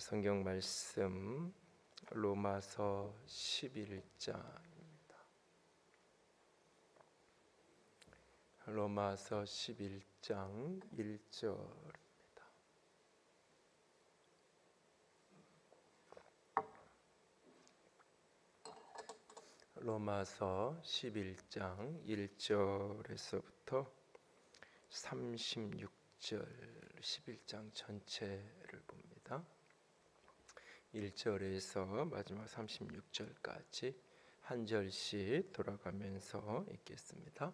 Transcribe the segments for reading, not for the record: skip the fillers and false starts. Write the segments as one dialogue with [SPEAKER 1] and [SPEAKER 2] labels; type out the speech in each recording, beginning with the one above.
[SPEAKER 1] 성경 말씀 로마서 11장입니다. 로마서 11장 1절입니다. 로마서 11장 1절에서부터 36절 11장 전체를 봅니다. 1절에서 마지막 36절까지 한 절씩 돌아가면서 읽겠습니다.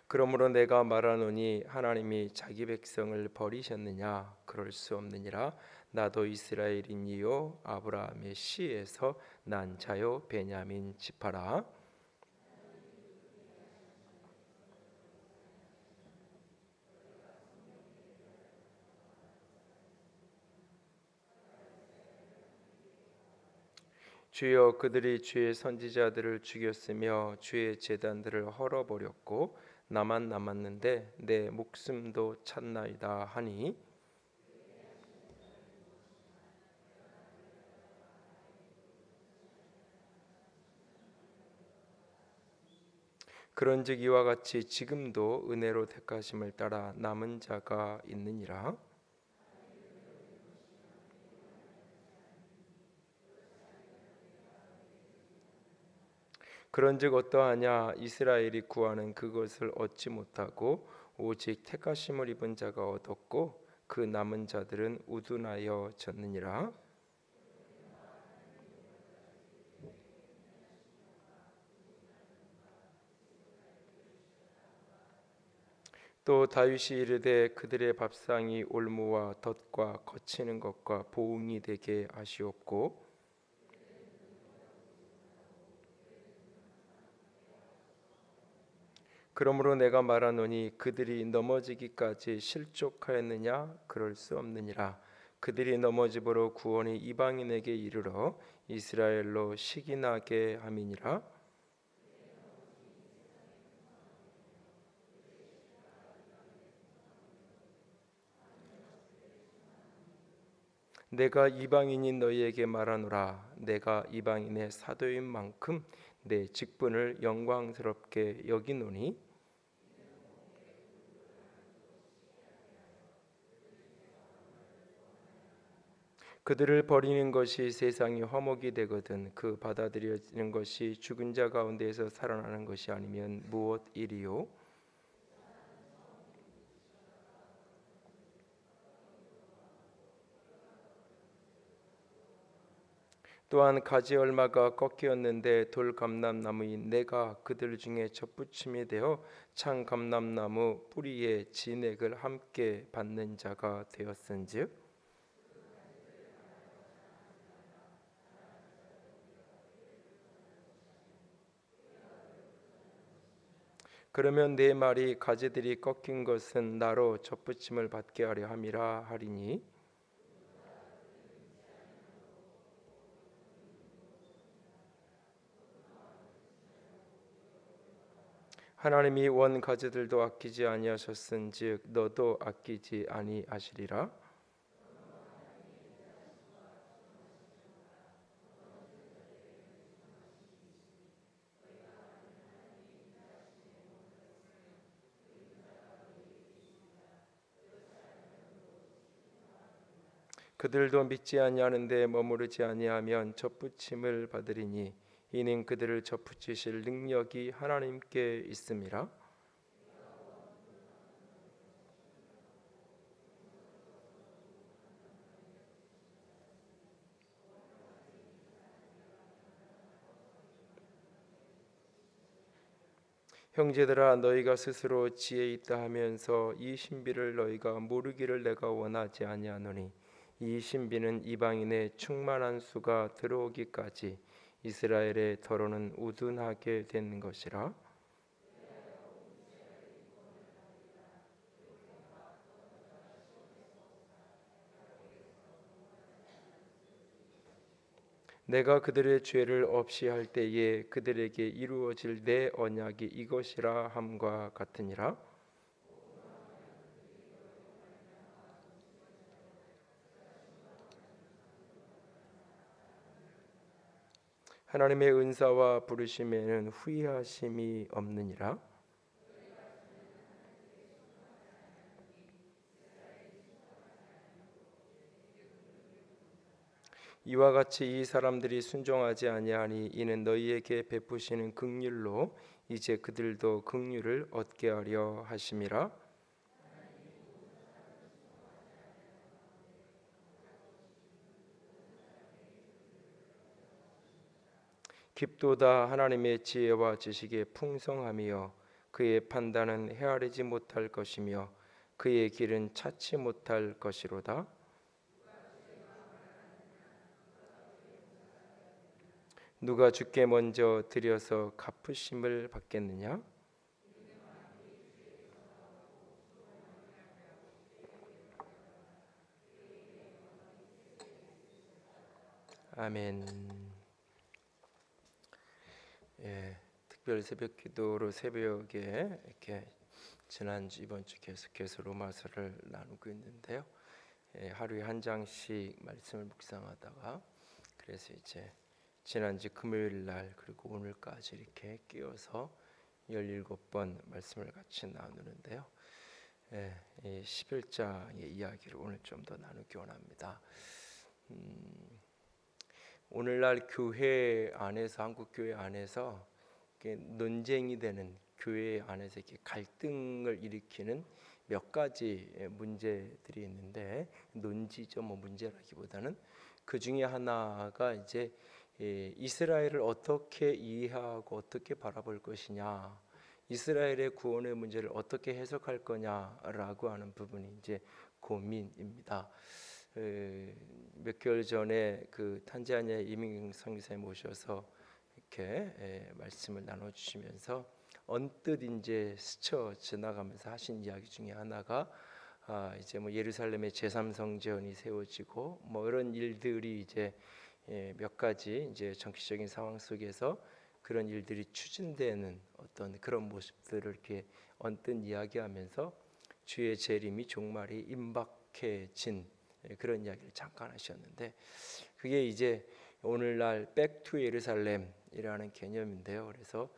[SPEAKER 1] 그러므로 내가 말하노니 하나님이 자기 백성을 버리셨느냐? 그럴 수 없느니라. 나도 이스라엘인이요 아브라함의 씨에서 난 자요 베냐민 지파라. 주여, 그들이 주의 선지자들을 죽였으며 주의 제단들을 헐어버렸고 나만 남았는데 내 목숨도 찾나이다 하니, 그런즉 이와 같이 지금도 은혜로 택하심을 따라 남은 자가 있느니라. 그런즉 어떠하냐? 이스라엘이 구하는 그것을 얻지 못하고 오직 택하심을 입은 자가 얻었고 그 남은 자들은 우둔하여 졌느니라. 또 다윗이 이르되 그들의 밥상이 올무와 덫과 거치는 것과 보응이 되게 하시옵고, 그러므로 내가 말하노니 그들이 넘어지기까지 실족하였느냐? 그럴 수 없느니라. 그들이 넘어짐으로 구원이 이방인에게 이르러 이스라엘로 시기나게 함이니라. 내가 이방인인 너희에게 말하노라. 내가 이방인의 사도인 만큼 내 직분을 영광스럽게 여기노니, 그들을 버리는 것이 세상이 화목이 되거든 그 받아들여지는 것이 죽은 자 가운데에서 살아나는 것이 아니면 무엇 이리요? 또한 가지 얼마가 꺾이었는데 돌 감람나무인 내가 그들 중에 접붙임이 되어 창 감람나무 뿌리에 진액을 함께 받는 자가 되었은즉, 그러면 내 말이 가지들이 꺾인 것은 나로 접붙임을 받게 하려 함이라 하리니, 하나님이 원 가지들도 아끼지 아니하셨은즉 너도 아끼지 아니하시리라. 그들도 믿지 아니하는데 머무르지 아니하면 접붙임을 받으리니 이는 그들을 접붙이실 능력이 하나님께 있음이라. 형제들아, 너희가 스스로 지혜 있다 하면서 이 신비를 너희가 모르기를 내가 원하지 아니하노니, 이 신비는 이방인의 충만한 수가 들어오기까지 이스라엘의 더러는 우둔하게 된 것이라. 내가 그들의 죄를 없이 할 때에 그들에게 이루어질 내 언약이 이것이라 함과 같으니라. 하나님의 은사와 부르심에는 후회하심이 없느니라. 이와 같이 이 사람들이 순종하지 아니하니 이는 너희에게 베푸시는 긍휼로 이제 그들도 긍휼을 얻게 하려 하심이라. 깊도다 하나님의 지혜와 지식의 풍성함이여 그의 판단은 헤아리지 못할 것이며 그의 길은 찾지 못할 것이로다. 누가 주께 먼저 드려서 갚으심을 받겠느냐? 아멘. 특별 새벽 기도로 새벽에 이렇게 지난주 이번주 계속해서 로마서를 나누고 있는데요. 하루에 한 장씩 말씀을 묵상하다가 그래서 이제 지난주 금요일 날 그리고 오늘까지 이렇게 끼워서 17번 말씀을 같이 나누는데요. 이 11장의 이야기를 오늘 좀 더 나누기 원합니다. 오늘날 교회 안에서 한국 교회 안에서 논쟁이 되는 교회 안에서 이렇게 갈등을 일으키는 몇 가지 문제들이 있는데 논지죠, 문제라기보다는 그 중에 하나가 이제 이스라엘을 어떻게 이해하고 어떻게 바라볼 것이냐, 이스라엘의 구원의 문제를 어떻게 해석할 거냐라고 하는 부분이 이제 고민입니다. 몇 개월 전에 그 탄자니아 이민 선교사님 모셔서 이렇게 말씀을 나눠주시면서 언뜻 이제 스쳐 지나가면서 하신 이야기 중에 하나가 이제 예루살렘의 제3성전이 세워지고 이런 일들이 이제 몇 가지 이제 정치적인 상황 속에서 그런 일들이 추진되는 어떤 그런 모습들을 이렇게 언뜻 이야기하면서 주의 재림이 종말이 임박해진 그런 이야기를 잠깐 하셨는데, 그게 이제 오늘날 백투 예루살렘이라는 개념인데요. 그래서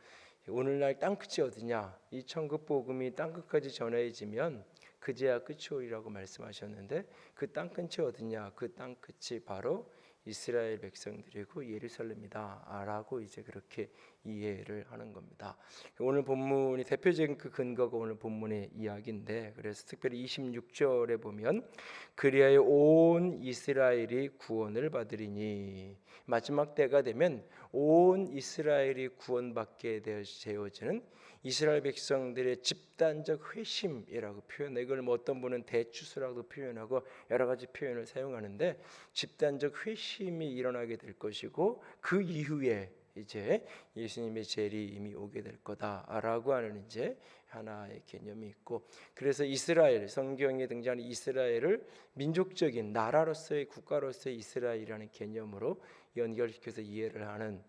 [SPEAKER 1] 오늘날 땅끝이 어디냐, 이 천국 복음이 땅끝까지 전해지면 그제야 끝이 오리라고 말씀하셨는데, 그 땅끝이 어디냐, 그 땅끝이 바로 이스라엘 백성들이고 예루살렘이다 라고 이제 그렇게 이해를 하는 겁니다. 오늘 본문이 대표적인 그 근거가 오늘 본문의 이야기인데, 그래서 특별히 26절에 보면 그리하여 온 이스라엘이 구원을 받으리니, 마지막 때가 되면 온 이스라엘이 구원받게 되어지는 이스라엘 백성들의 집단적 회심이라고 표현해, 이걸 어떤 분은 대추수라고 표현하고 여러 가지 표현을 사용하는데, 집단적 회심이 일어나게 될 것이고 그 이후에 이제 예수님의 재림이 오게 될 거다라고 하는 이제 하나의 개념이 있고, 그래서 이스라엘, 성경에 등장하는 이스라엘을 민족적인 나라로서의 국가로서의 이스라엘이라는 개념으로 연결시켜서 이해를 하는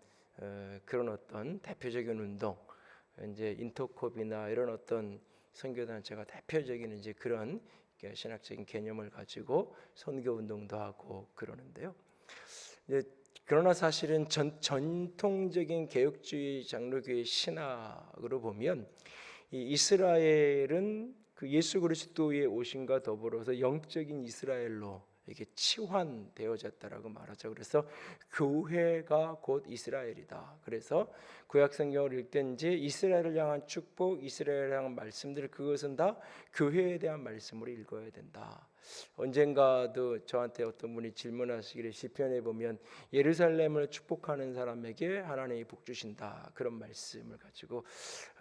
[SPEAKER 1] 그런 어떤 대표적인 운동, 이제 인터콥이나 이런 어떤 선교단체가 대표적인 이제 그런 신학적인 개념을 가지고 선교 운동도 하고 그러는데요. 그러나 사실은 전통적인 개혁주의 장로교의 신학으로 보면 이 이스라엘은 그 예수 그리스도의 오심과 더불어서 영적인 이스라엘로 이게 치환되어졌다라고 말하죠. 그래서 교회가 곧 이스라엘이다. 그래서 구약 성경을 읽든지 이스라엘을 향한 축복, 이스라엘을 향한 말씀들, 그것은 다 교회에 대한 말씀으로 읽어야 된다. 언젠가도 저한테 어떤 분이 질문하시기를, 시편에 보면 예루살렘을 축복하는 사람에게 하나님이 복 주신다, 그런 말씀을 가지고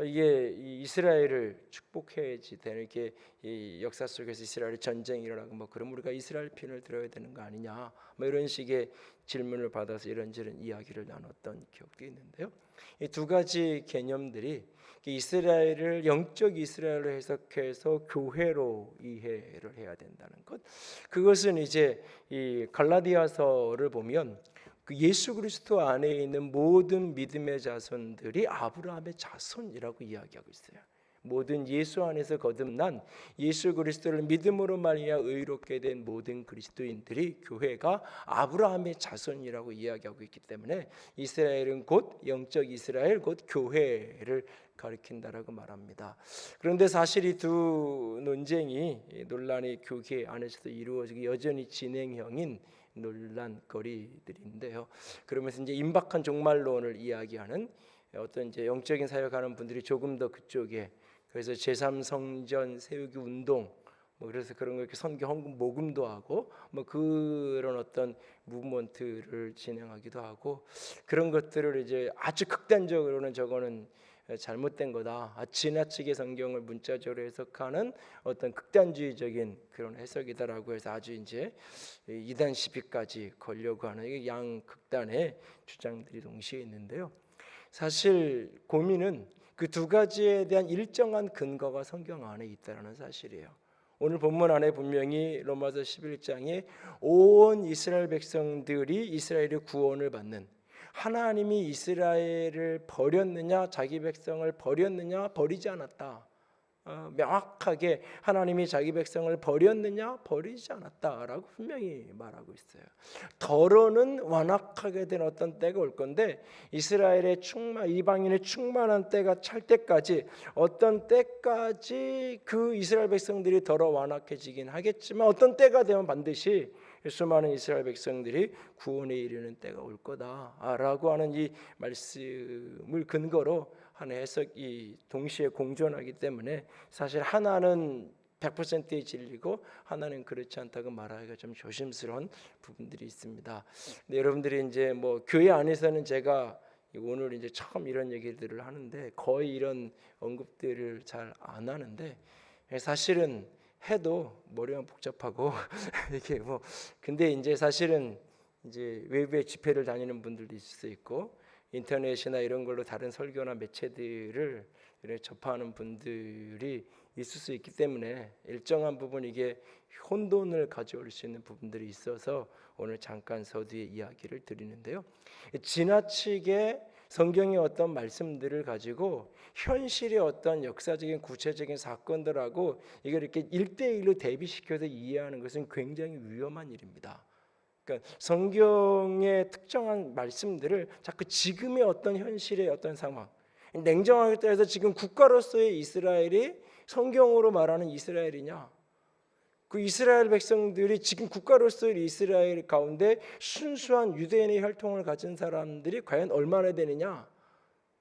[SPEAKER 1] 이게 이스라엘을 축복해야지 되는, 이렇게 이 역사 속에서 이스라엘의 전쟁이 일어나고 그럼 우리가 이스라엘 편을 들어야 되는 거 아니냐, 이런 식의 질문을 받아서 이런저런 이야기를 나눴던 기억도 있는데요. 이 두 가지 개념들이 이스라엘을 영적 이스라엘로 해석해서 교회로 이해를 해야 된다는 것, 그것은 이제 이 갈라디아서를 보면 그 예수 그리스도 안에 있는 모든 믿음의 자손들이 아브라함의 자손이라고 이야기하고 있어요. 모든 예수 안에서 거듭난 예수 그리스도를 믿음으로 말미암아 의롭게 된 모든 그리스도인들이 교회가 아브라함의 자손이라고 이야기하고 있기 때문에 이스라엘은 곧 영적 이스라엘 곧 교회를 가리킨다라고 말합니다. 그런데 사실 이 두 논란이 교회 안에서도 이루어지고 여전히 진행형인 논란거리들인데요. 그러면서 이제 임박한 종말론을 이야기하는 어떤 이제 영적인 사역하는 분들이 조금 더 그쪽에 그래서 제3성전 세우기 운동 그래서 그런 거 이렇게 선교 헌금 모금도 하고 그런 어떤 무브먼트를 진행하기도 하고 그런 것들을 이제 아주 극단적으로는 저거는 잘못된 거다. 지나치게 성경을 문자적으로 해석하는 어떤 극단주의적인 그런 해석이다라고 해서 아주 이제 이단 시비까지 걸려고 하는 양 극단의 주장들이 동시에 있는데요. 사실 고민은 그 두 가지에 대한 일정한 근거가 성경 안에 있다는 사실이에요. 오늘 본문 안에 분명히 로마서 11장에 온 이스라엘 백성들이 이스라엘의 구원을 받는 하나님이 이스라엘을 버렸느냐 자기 백성을 버렸느냐 버리지 않았다. 명확하게 하나님이 자기 백성을 버렸느냐 버리지 않았다라고 분명히 말하고 있어요. 더러는 완악하게 된 어떤 때가 올 건데 이스라엘의 이방인의 충만한 때가 찰 때까지 어떤 때까지 그 이스라엘 백성들이 더러 완악해지긴 하겠지만 어떤 때가 되면 반드시 수많은 이스라엘 백성들이 구원에 이르는 때가 올 거다라고 하는 이 말씀을 근거로 하는 해석이 동시에 공존하기 때문에 사실 하나는 100%의 진리고 하나는 그렇지 않다고 말하기가 좀 조심스러운 부분들이 있습니다. 근데 여러분들이 이제 교회 안에서는 제가 오늘 이제 처음 이런 얘기들을 하는데 거의 이런 언급들을 잘 안 하는데 사실은 해도 머리가 복잡하고 이게 근데 이제 사실은 이제 외부에 집회를 다니는 분들도 있을 수 있고 인터넷이나 이런 걸로 다른 설교나 매체들을 이렇게 접하는 분들이 있을 수 있기 때문에 일정한 부분 이게 혼돈을 가져올 수 있는 부분들이 있어서 오늘 잠깐 서두에 이야기를 드리는데요. 지나치게 성경의 어떤 말씀들을 가지고 현실의 어떤 역사적인 구체적인 사건들하고 이걸 이렇게 1대1로 대비시켜서 이해하는 것은 굉장히 위험한 일입니다. 그러니까 성경의 특정한 말씀들을 자꾸 지금의 어떤 현실의 어떤 상황, 냉정하게 따져서 지금 국가로서의 이스라엘이 성경으로 말하는 이스라엘이냐? 그 이스라엘 백성들이 지금 국가로서의 이스라엘 가운데 순수한 유대인의 혈통을 가진 사람들이 과연 얼마나 되느냐?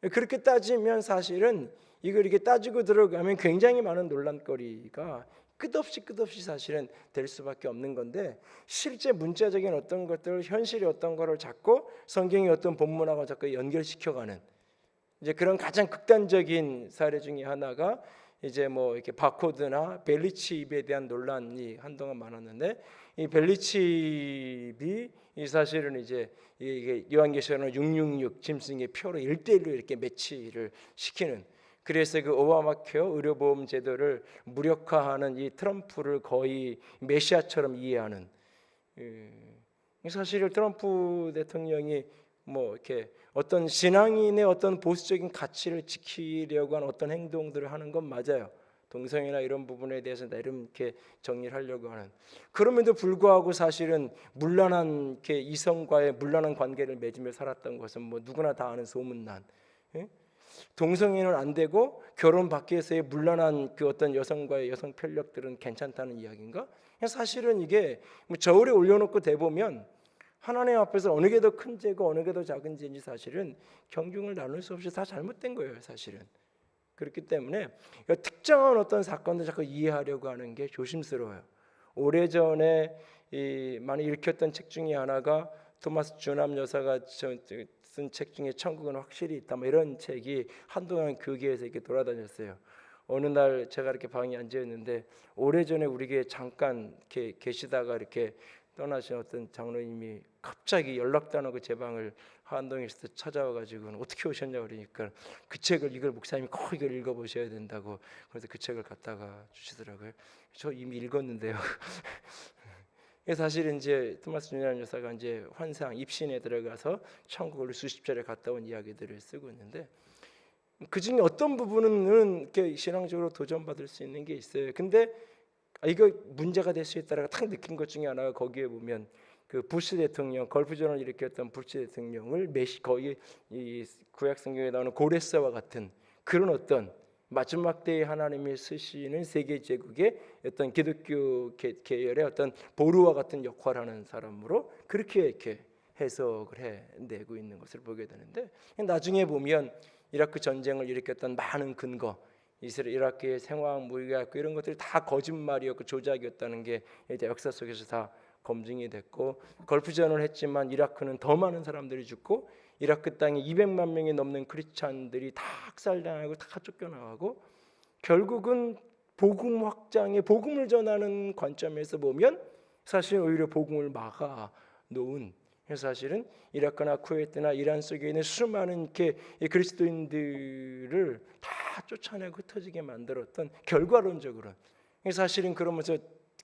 [SPEAKER 1] 그렇게 따지면 사실은 이걸 이렇게 따지고 들어가면 굉장히 많은 논란거리가 끝없이 사실은 될 수밖에 없는 건데 실제 문자적인 어떤 것들, 현실의 어떤 거를 자꾸 성경의 어떤 본문하고 자꾸 연결시켜가는 이제 그런 가장 극단적인 사례 중에 하나가 이제 이렇게 바코드나 벨리칩에 대한 논란이 한동안 많았는데 이 벨리칩이 이 사실은 이제 이게 요한계시록 666 짐승의 표로 1대1로 이렇게 매치를 시키는 그래서 그 오바마 케어 의료보험 제도를 무력화하는 이 트럼프를 거의 메시아처럼 이해하는 사실 트럼프 대통령이 이렇게 어떤 신앙인의 어떤 보수적인 가치를 지키려고 하는 어떤 행동들을 하는 건 맞아요. 동성애나 이런 부분에 대해서 나름 이렇게 정리를 하려고 하는. 그럼에도 불구하고 사실은 문란한 이렇게 이성과의 문란한 관계를 맺으며 살았던 것은 누구나 다 아는 소문난. 동성애는 안 되고 결혼 밖에서의 문란한 그 어떤 여성과의 여성 편력들은 괜찮다는 이야기인가? 사실은 이게 저울에 올려놓고 대보면 하나님 앞에서 어느 게 더 큰 죄고 어느 게 더 작은 죄인지 사실은 경중을 나눌 수 없이 다 잘못된 거예요, 사실은. 그렇기 때문에 특정한 어떤 사건도 자꾸 이해하려고 하는 게 조심스러워요. 오래전에 많이 읽혔던 책 중에 하나가 토마스 주남 여사가 쓴 책 중에 천국은 확실히 있다 이런 책이 한동안 교계에서 이렇게 돌아다녔어요. 어느 날 제가 이렇게 방에 앉아 있는데 오래전에 우리 교회 잠깐 이렇게 계시다가 이렇게 떠나신 어떤 장로님이 갑자기 연락도 안 하고 제 방을 한동에서 찾아와가지고 어떻게 오셨냐 그러니까 그 책을 이걸 목사님이 꼭 이걸 읽어보셔야 된다고 그래서 그 책을 갖다가 주시더라고요. 저 이미 읽었는데요. 사실 이제 토마스 주니안 여사가 이제 환상 입신에 들어가서 천국을 수십 차례 갔다 온 이야기들을 쓰고 있는데 그 중에 어떤 부분은 이렇게 신앙적으로 도전받을 수 있는 게 있어요. 근데 이거 문제가 될 수 있다라고 딱 느낀 것 중에 하나가 거기에 보면 그 부시 대통령, 걸프전을 일으켰던 부시 대통령을 거의 이 구약 성경에 나오는 고레스와 같은 그런 어떤 마지막 때에 하나님이 쓰시는 세계 제국의 어떤 기독교 계열의 어떤 보루와 같은 역할을 하는 사람으로 그렇게 이렇게 해석을 해내고 있는 것을 보게 되는데, 나중에 보면 이라크 전쟁을 일으켰던 많은 근거, 이라크의 생화학 무기가 이런 것들이 다 거짓말이었고 조작이었다는 게 이제 역사 속에서 다 검증이 됐고, 걸프전을 했지만 이라크는 더 많은 사람들이 죽고 이라크 땅에 200만 명이 넘는 크리스찬들이 다 학살당하고 다 쫓겨나가고, 결국은 복음 확장에 복음을 전하는 관점에서 보면 사실 오히려 복음을 막아 놓은, 사실은 이라크나 쿠웨이트나 이란 속에 있는 수많은 이렇게 그리스도인들을 다 쫓아내고 흩어지게 만들었던 결과론적으로, 사실은 그러면서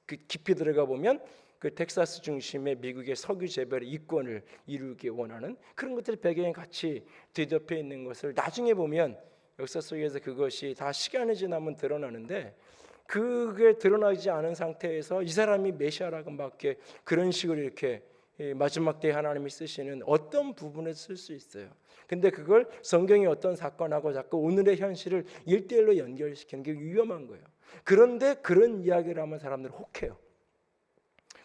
[SPEAKER 1] 그 깊이 들어가 보면 그 텍사스 중심의 미국의 석유 재벌의 이권을 이루기 원하는 그런 것들이 배경에 같이 뒤덮여 있는 것을 나중에 보면 역사 속에서 그것이 다 시간이 지나면 드러나는데, 그게 드러나지 않은 상태에서 이 사람이 메시아라고 막 이렇게 그런 식으로 이렇게 마지막 때에 하나님이 쓰시는 어떤 부분에 쓸 수 있어요. 근데 그걸 성경의 어떤 사건하고 자꾸 오늘의 현실을 일대일로 연결시키는 게 위험한 거예요. 그런데 그런 이야기를 하면 사람들은 혹해요.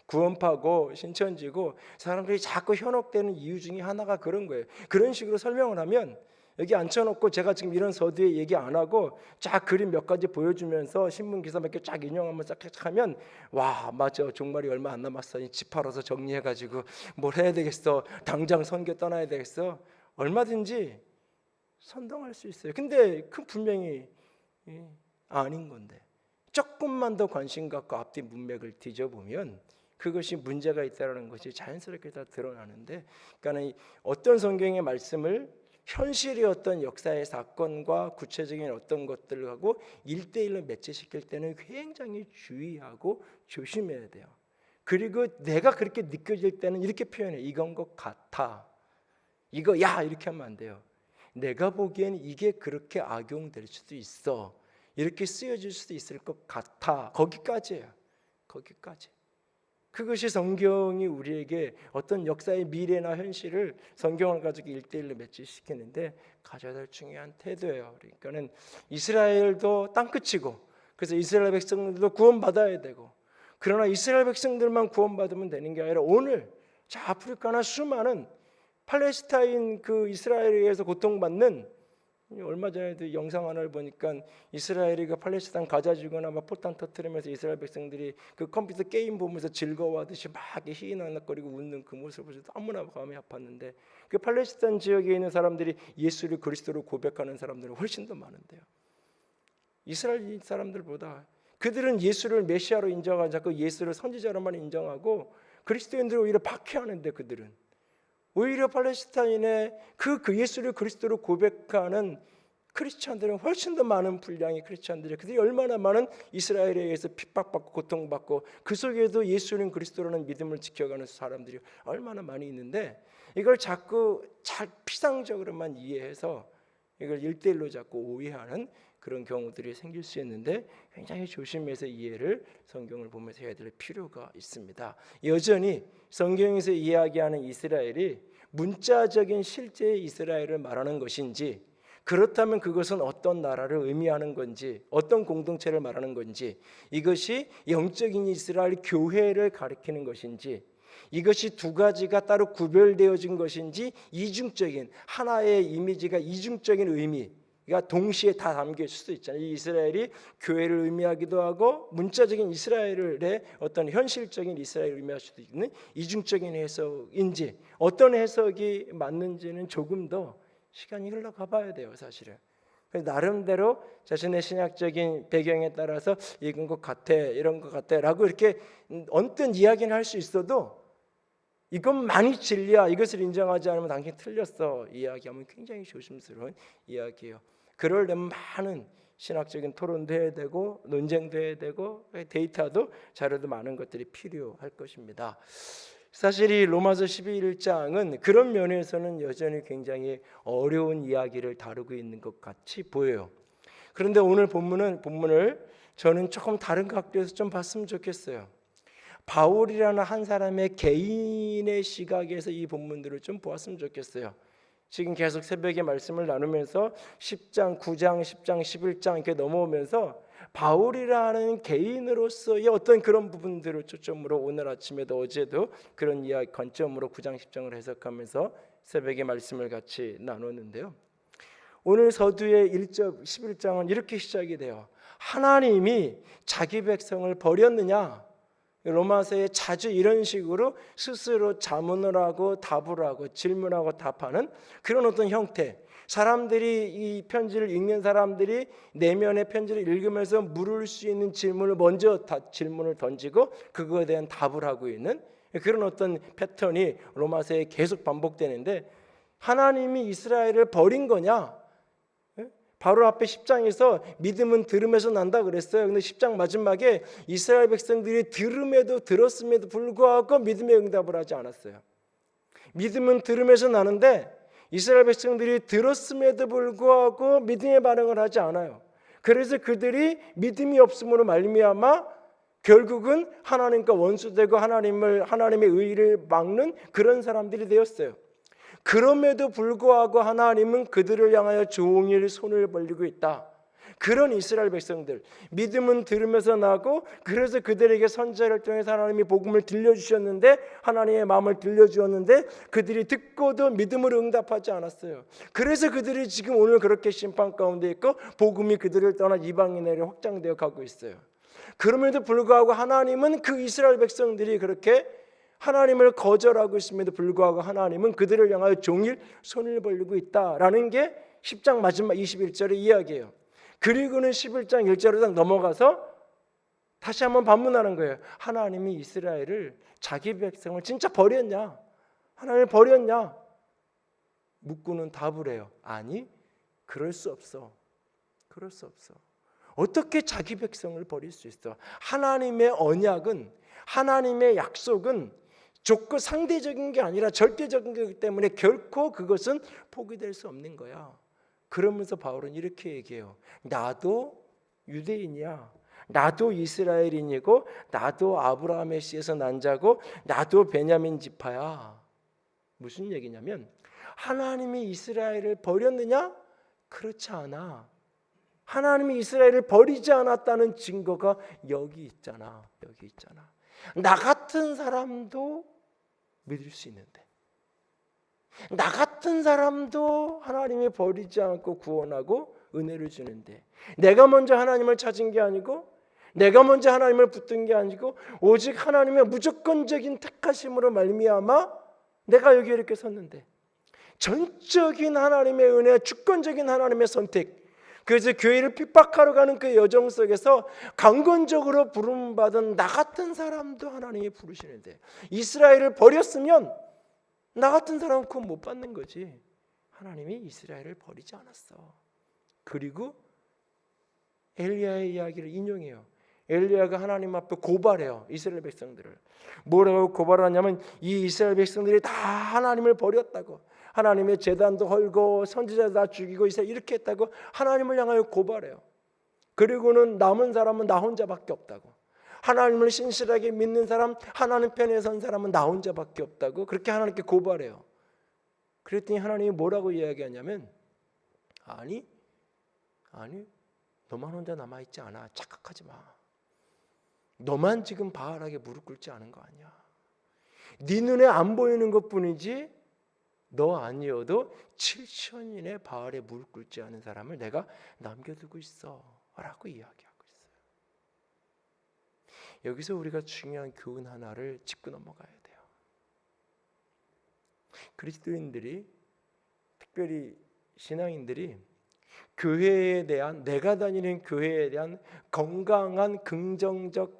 [SPEAKER 1] 구원파고 신천지고 사람들이 자꾸 현혹되는 이유 중에 하나가 그런 거예요. 그런 식으로 설명을 하면 여기 앉혀놓고 제가 지금 이런 서두에 얘기 안 하고 쫙 그림 몇 가지 보여주면서 신문 기사 몇 개 쫙 인용하면 쫙 하면, 와 맞아, 종말이 얼마 안 남았어, 집 팔아서 정리해가지고 뭘 해야 되겠어, 당장 선교 떠나야 되겠어, 얼마든지 선동할 수 있어요. 근데 그 분명히 아닌 건데, 조금만 더 관심 갖고 앞뒤 문맥을 뒤져보면 그것이 문제가 있다는 것이 자연스럽게 다 드러나는데, 그러니까 어떤 성경의 말씀을 현실의 어떤 역사의 사건과 구체적인 어떤 것들하고 일대일로 매치시킬 때는 굉장히 주의하고 조심해야 돼요. 그리고 내가 그렇게 느껴질 때는 이렇게 표현해. 이건 것 같아, 이거 야, 이렇게 하면 안 돼요. 내가 보기엔 이게 그렇게 악용될 수도 있어, 이렇게 쓰여질 수도 있을 것 같아, 거기까지예요. 거기까지. 그것이 성경이 우리에게 어떤 역사의 미래나 현실을 성경을 가지고 일대일로 매치시키는데 가져야 될 중요한 태도예요. 그러니까는 이스라엘도 땅끝이고, 그래서 이스라엘 백성들도 구원받아야 되고, 그러나 이스라엘 백성들만 구원받으면 되는 게 아니라 오늘 자 아프리카나 수많은 팔레스타인 그 이스라엘에 의해서 고통받는, 얼마 전에도 영상 하나를 보니까 이스라엘이 그 팔레스타인 가자 지구나 막 포탄 터뜨리면서 이스라엘 백성들이 그 컴퓨터 게임 보면서 즐거워하듯이 막 희희낙낙거리고 웃는 그 모습을 보면서 너무나 마음이 아팠는데, 그 팔레스타인 지역에 있는 사람들이 예수를 그리스도로 고백하는 사람들은 훨씬 더 많은데요. 이스라엘 사람들보다 그들은 예수를 메시아로 인정하지 않고 예수를 선지자로만 인정하고 그리스도인들을 오히려 박해하는데, 그들은 오히려 팔레스타인의 그 예수를 그리스도로 고백하는 크리스찬들은 훨씬 더 많은 분량의 크리스찬들이, 그들이 얼마나 많은 이스라엘에 의해서 핍박받고 고통받고 그 속에도 예수는 그리스도라는 믿음을 지켜가는 사람들이 얼마나 많이 있는데, 이걸 자꾸 잘 피상적으로만 이해해서 이걸 일대일로 자꾸 오해하는 그런 경우들이 생길 수 있는데, 굉장히 조심해서 이해를 성경을 보면서 해야 될 필요가 있습니다. 여전히 성경에서 이야기하는 이스라엘이 문자적인 실제의 이스라엘을 말하는 것인지, 그렇다면 그것은 어떤 나라를 의미하는 건지, 어떤 공동체를 말하는 건지, 이것이 영적인 이스라엘 교회를 가리키는 것인지, 이것이 두 가지가 따로 구별되어진 것인지, 이중적인 하나의 이미지가 이중적인 의미가 동시에 다 담길 수도 있잖아요. 이 이스라엘이 교회를 의미하기도 하고 문자적인 이스라엘의 어떤 현실적인 이스라엘을 의미할 수도 있는 이중적인 해석인지, 어떤 해석이 맞는지는 조금 더 시간이 흘러가 봐야 돼요, 사실은. 나름대로 자신의 신학적인 배경에 따라서 이건 것 같아, 이런 것 같아 라고 이렇게 언뜻 이야기는 할 수 있어도, 이것만이 진리야, 이것을 인정하지 않으면 당신 틀렸어 이야기하면 굉장히 조심스러운 이야기예요. 그러려면 많은 신학적인 토론도 해야 되고 논쟁도 해야 되고 데이터도 자료도 많은 것들이 필요할 것입니다. 사실 이 로마서 11장은 그런 면에서는 여전히 굉장히 어려운 이야기를 다루고 있는 것 같이 보여요. 그런데 오늘 본문을 저는 조금 다른 각도에서 좀 봤으면 좋겠어요. 바울이라는 한 사람의 개인의 시각에서 이 본문들을 좀 보았으면 좋겠어요. 지금 계속 새벽에 말씀을 나누면서 10장, 9장, 10장, 11장 이렇게 넘어오면서 바울이라는 개인으로서의 어떤 그런 부분들을 초점으로 오늘 아침에도 어제도 그런 이야기 관점으로 9장, 10장을 해석하면서 새벽에 말씀을 같이 나눴는데요. 오늘 서두의 11장은 이렇게 시작이 돼요. 하나님이 자기 백성을 버렸느냐? 로마서에 자주 이런 식으로 스스로 자문을 하고 답을 하고 질문하고 답하는 그런 어떤 형태. 사람들이 이 편지를 읽는 사람들이 내면의 편지를 읽으면서 물을 수 있는 질문을 먼저 질문을 던지고 그거에 대한 답을 하고 있는 그런 어떤 패턴이 로마서에 계속 반복되는데, 하나님이 이스라엘을 버린 거냐? 바로 앞에 10장에서 믿음은 들음에서 난다 그랬어요. 근데 10장 마지막에 이스라엘 백성들이 들었음에도 불구하고 믿음의 응답을 하지 않았어요. 믿음은 들음에서 나는데 이스라엘 백성들이 들었음에도 불구하고 믿음의 반응을 하지 않아요. 그래서 그들이 믿음이 없음으로 말미암아 결국은 하나님과 원수되고 하나님의 의를 막는 그런 사람들이 되었어요. 그럼에도 불구하고 하나님은 그들을 향하여 종일 손을 벌리고 있다. 그런 이스라엘 백성들, 믿음은 들으면서 나고, 그래서 그들에게 선지자를 통해서 하나님이 복음을 들려주셨는데, 하나님의 마음을 들려주었는데 그들이 듣고도 믿음으로 응답하지 않았어요. 그래서 그들이 지금 오늘 그렇게 심판 가운데 있고 복음이 그들을 떠나 이방인에게 확장되어 가고 있어요. 그럼에도 불구하고 하나님은 그 이스라엘 백성들이 그렇게 하나님을 거절하고 있음에도 불구하고 하나님은 그들을 향하여 종일 손을 벌리고 있다라는 게 10장 마지막 21절의 이야기예요. 그리고는 11장 1절로 딱 넘어가서 다시 한번 반문하는 거예요. 하나님이 이스라엘을, 자기 백성을 진짜 버렸냐? 하나님을 버렸냐? 묻고는 답을 해요. 아니, 그럴 수 없어. 그럴 수 없어. 어떻게 자기 백성을 버릴 수 있어? 하나님의 언약은, 하나님의 약속은 상대적인 게 아니라 절대적인 거기 때문에 결코 그것은 포기될 수 없는 거야. 그러면서 바울은 이렇게 얘기해요. 나도 유대인이야. 나도 이스라엘인이고, 나도 아브라함의 씨에서 난 자고, 나도 베냐민 지파야. 무슨 얘기냐면, 하나님이 이스라엘을 버렸느냐? 그렇지 않아. 하나님이 이스라엘을 버리지 않았다는 증거가 여기 있잖아. 여기 있잖아. 나 같은 사람도 믿을 수 있는데, 나 같은 사람도 하나님이 버리지 않고 구원하고 은혜를 주는데, 내가 먼저 하나님을 찾은 게 아니고, 내가 먼저 하나님을 붙든 게 아니고, 오직 하나님의 무조건적인 택하심으로 말미암아 내가 여기 이렇게 섰는데, 전적인 하나님의 은혜, 주권적인 하나님의 선택, 그래서 교회를 핍박하러 가는 그 여정 속에서 강건적으로 부름받은 나 같은 사람도 하나님이 부르시는데, 이스라엘을 버렸으면 나 같은 사람은 그건 못 받는 거지. 하나님이 이스라엘을 버리지 않았어. 그리고 엘리야의 이야기를 인용해요. 엘리야가 하나님 앞에 고발해요. 이스라엘 백성들을. 뭐라고 고발하냐면, 이 이스라엘 백성들이 다 하나님을 버렸다고, 하나님의 제단도 헐고 선지자 다 죽이고 이렇게 했다고 하나님을 향하여 고발해요. 그리고는 남은 사람은 나 혼자밖에 없다고, 하나님을 신실하게 믿는 사람, 하나님 편에 선 사람은 나 혼자밖에 없다고 그렇게 하나님께 고발해요. 그랬더니 하나님이 뭐라고 이야기하냐면, 아니 너만 혼자 남아있지 않아. 착각하지 마. 너만 지금 바알에게 무릎 꿇지 않은 거 아니야. 네 눈에 안 보이는 것뿐이지 너 아니어도 7,000인의 바알에 무릎 꿇지 않은 사람을 내가 남겨두고 있어 라고 이야기하고 있어요. 여기서 우리가 중요한 교훈 하나를 짚고 넘어가야 돼요. 그리스도인들이, 특별히 신앙인들이 교회에 대한, 내가 다니는 교회에 대한 건강한 긍정적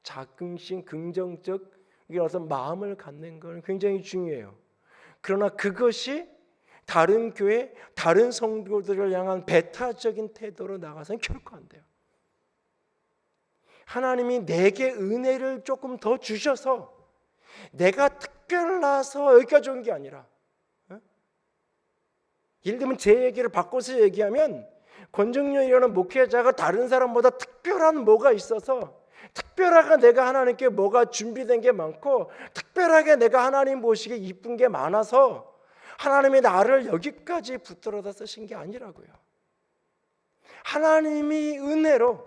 [SPEAKER 1] 자긍심, 긍정적 어떤 마음을 갖는 건 굉장히 중요해요. 그러나 그것이 다른 교회, 다른 성도들을 향한 배타적인 태도로 나가서는 결코 안 돼요. 하나님이 내게 은혜를 조금 더 주셔서
[SPEAKER 2] 내가 특별해서 여기까지 온 게 아니라, 예를 들면 제 얘기를 바꿔서 얘기하면 권정열이라는 목회자가 다른 사람보다 특별한 뭐가 있어서, 특별하게 내가 하나님께 뭐가 준비된 게 많고, 특별하게 내가 하나님 보시기에 이쁜 게 많아서 하나님이 나를 여기까지 붙들어다 쓰신 게 아니라고요. 하나님이 은혜로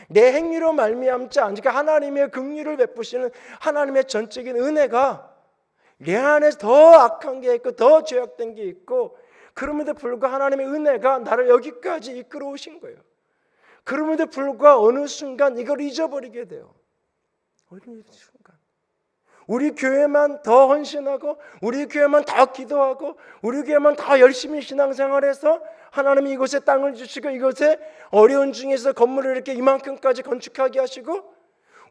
[SPEAKER 2] 내 행위로 말미암지 않으니까 하나님의 긍휼을 베푸시는 하나님의 전적인 은혜가 내 안에 더 악한 게 있고 더 죄악된 게 있고, 그럼에도 불구하고 하나님의 은혜가 나를 여기까지 이끌어 오신 거예요. 그럼에도 불구하고 어느 순간 이걸 잊어버리게 돼요. 어느 순간 우리 교회만 더 헌신하고, 우리 교회만 더 기도하고, 우리 교회만 더 열심히 신앙생활해서 하나님이 이곳에 땅을 주시고 이곳에 어려운 중에서 건물을 이렇게 이만큼까지 건축하게 하시고,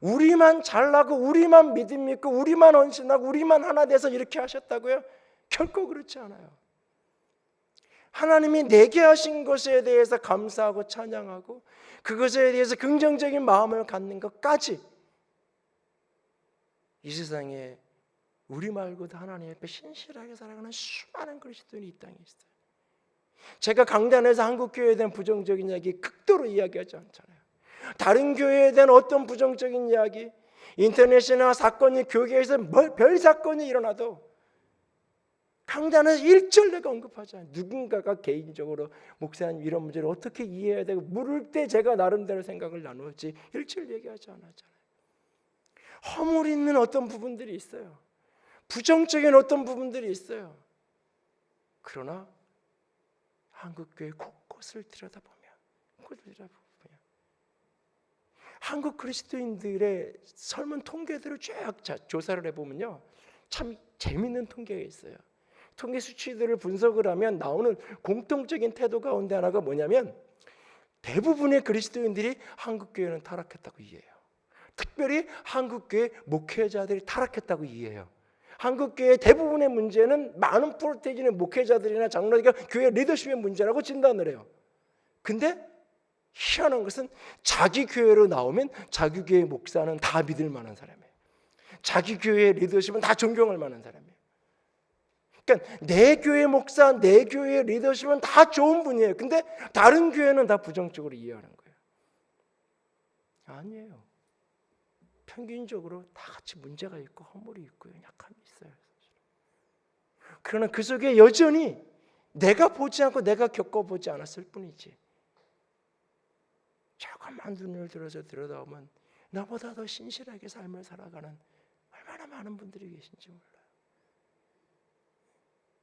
[SPEAKER 2] 우리만 잘나고 우리만 믿음 믿고 우리만 헌신하고 우리만 하나 돼서 이렇게 하셨다고요? 결코 그렇지 않아요. 하나님이 내게 하신 것에 대해서 감사하고 찬양하고 그것에 대해서 긍정적인 마음을 갖는 것까지, 이 세상에 우리 말고도 하나님 앞에 신실하게 살아가는 수많은 그리스도인이 이 땅에 있어요. 제가 강단에서 한국 교회에 대한 부정적인 이야기 극도로 이야기하지 않잖아요. 다른 교회에 대한 어떤 부정적인 이야기, 인터넷이나 사건이, 교계에서 별 사건이 일어나도 강단에서 일절 내가 언급하지 않아요. 누군가가 개인적으로 목사님 이런 문제를 어떻게 이해해야 되고 물을 때 제가 나름대로 생각을 나누었지 일절 얘기하지 않았잖아요. 허물 있는 어떤 부분들이 있어요. 부정적인 어떤 부분들이 있어요. 그러나 한국교회 곳곳을 들여다보면 한국 그리스도인들의 설문 통계들을 쭉 조사를 해보면요, 참 재밌는 통계가 있어요. 통계 수치들을 분석을 하면 나오는 공통적인 태도 가운데 하나가 뭐냐면, 대부분의 그리스도인들이 한국교회는 타락했다고 이해해요. 특별히 한국교회 목회자들이 타락했다고 이해해요. 한국교회 대부분의 문제는 많은 프로테이지는 목회자들이나 장로니까 교회 리더십의 문제라고 진단을 해요. 근데 희한한 것은 자기 교회로 나오면 자기 교회 목사는 다 믿을 만한 사람이에요. 자기 교회 리더십은 다 존경할 만한 사람이에요. 그러니까 내 교회 목사, 내 교회 리더십은 다 좋은 분이에요. 근데 다른 교회는 다 부정적으로 이해하는 거예요. 아니에요. 평균적으로 다 같이 문제가 있고 허물이 있고요, 약함이 있어요. 그러나 그 속에 여전히 내가 보지 않고 내가 겪어보지 않았을 뿐이지, 조금만 눈을 들어서 들여다보면 나보다 더 신실하게 삶을 살아가는 얼마나 많은 분들이 계신지 몰라요.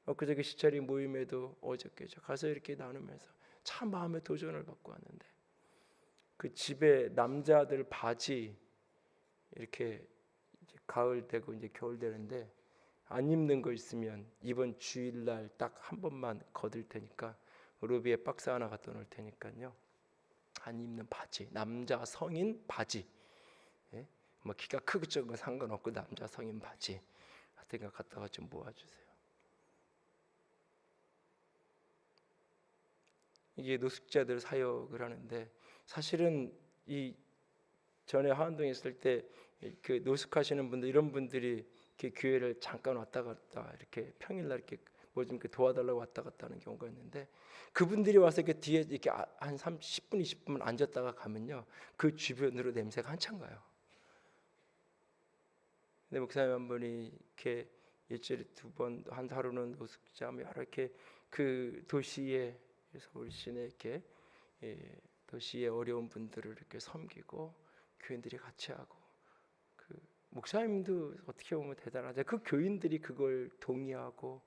[SPEAKER 2] 엊그저께 시찰이 모임에도 어저께죠, 가서 이렇게 나누면서 참 마음의 도전을 받고 왔는데, 그 집에 남자들 바지 이렇게 이제 가을 되고 이제 겨울 되는데 안 입는 거 있으면 이번 주일날 딱 한 번만 거둘 테니까 루비에 박스 하나 갖다 놓을 테니까요, 안 입는 바지, 남자 성인 바지, 예? 뭐 키가 크고 적은 건 상관없고 남자 성인 바지 같은 거 갖다가 좀 모아주세요. 이게 노숙자들 사역을 하는데, 사실은 이 전에 하안동에 있을 때 그 노숙하시는 분들, 이런 분들이 이렇게 교회를 잠깐 왔다 갔다 이렇게 평일날 이렇게 뭐 좀 도와달라고 왔다 갔다 하는 경우가 있는데, 그분들이 와서 이렇게 뒤에 이렇게 한 10분 20분 앉았다가 가면요, 그 주변으로 냄새가 한참 가요. 근데 목사님 한 분이 이렇게 일주일에 2번, 한 하루는 노숙자, 여러 이렇게 그 도시에, 서울 시내 이렇게 도시의 어려운 분들을 이렇게 섬기고 교인들이 같이 하고, 그 목사님도 어떻게 보면 대단하죠. 그 교인들이 그걸 동의하고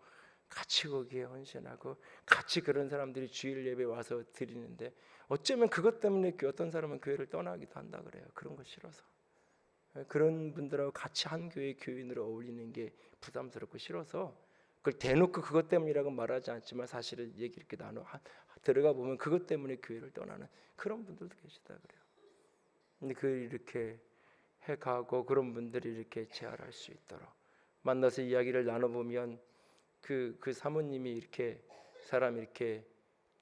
[SPEAKER 2] 같이 거기에 헌신하고 같이 그런 사람들이 주일 예배 와서 드리는데, 어쩌면 그것 때문에 어떤 사람은 교회를 떠나기도 한다 그래요. 그런 거 싫어서. 그런 분들하고 같이 한 교회 교인으로 어울리는 게 부담스럽고 싫어서 그걸 대놓고 그것 때문이라고 말하지 않지만 사실은 얘기 이렇게 나눠 들어가 보면 그것 때문에 교회를 떠나는 그런 분들도 계시다 그래요. 근데 그 이렇게 해가고 그런 분들이 이렇게 재활할 수 있도록 만나서 이야기를 나눠보면 그 사모님이 이렇게 사람 이렇게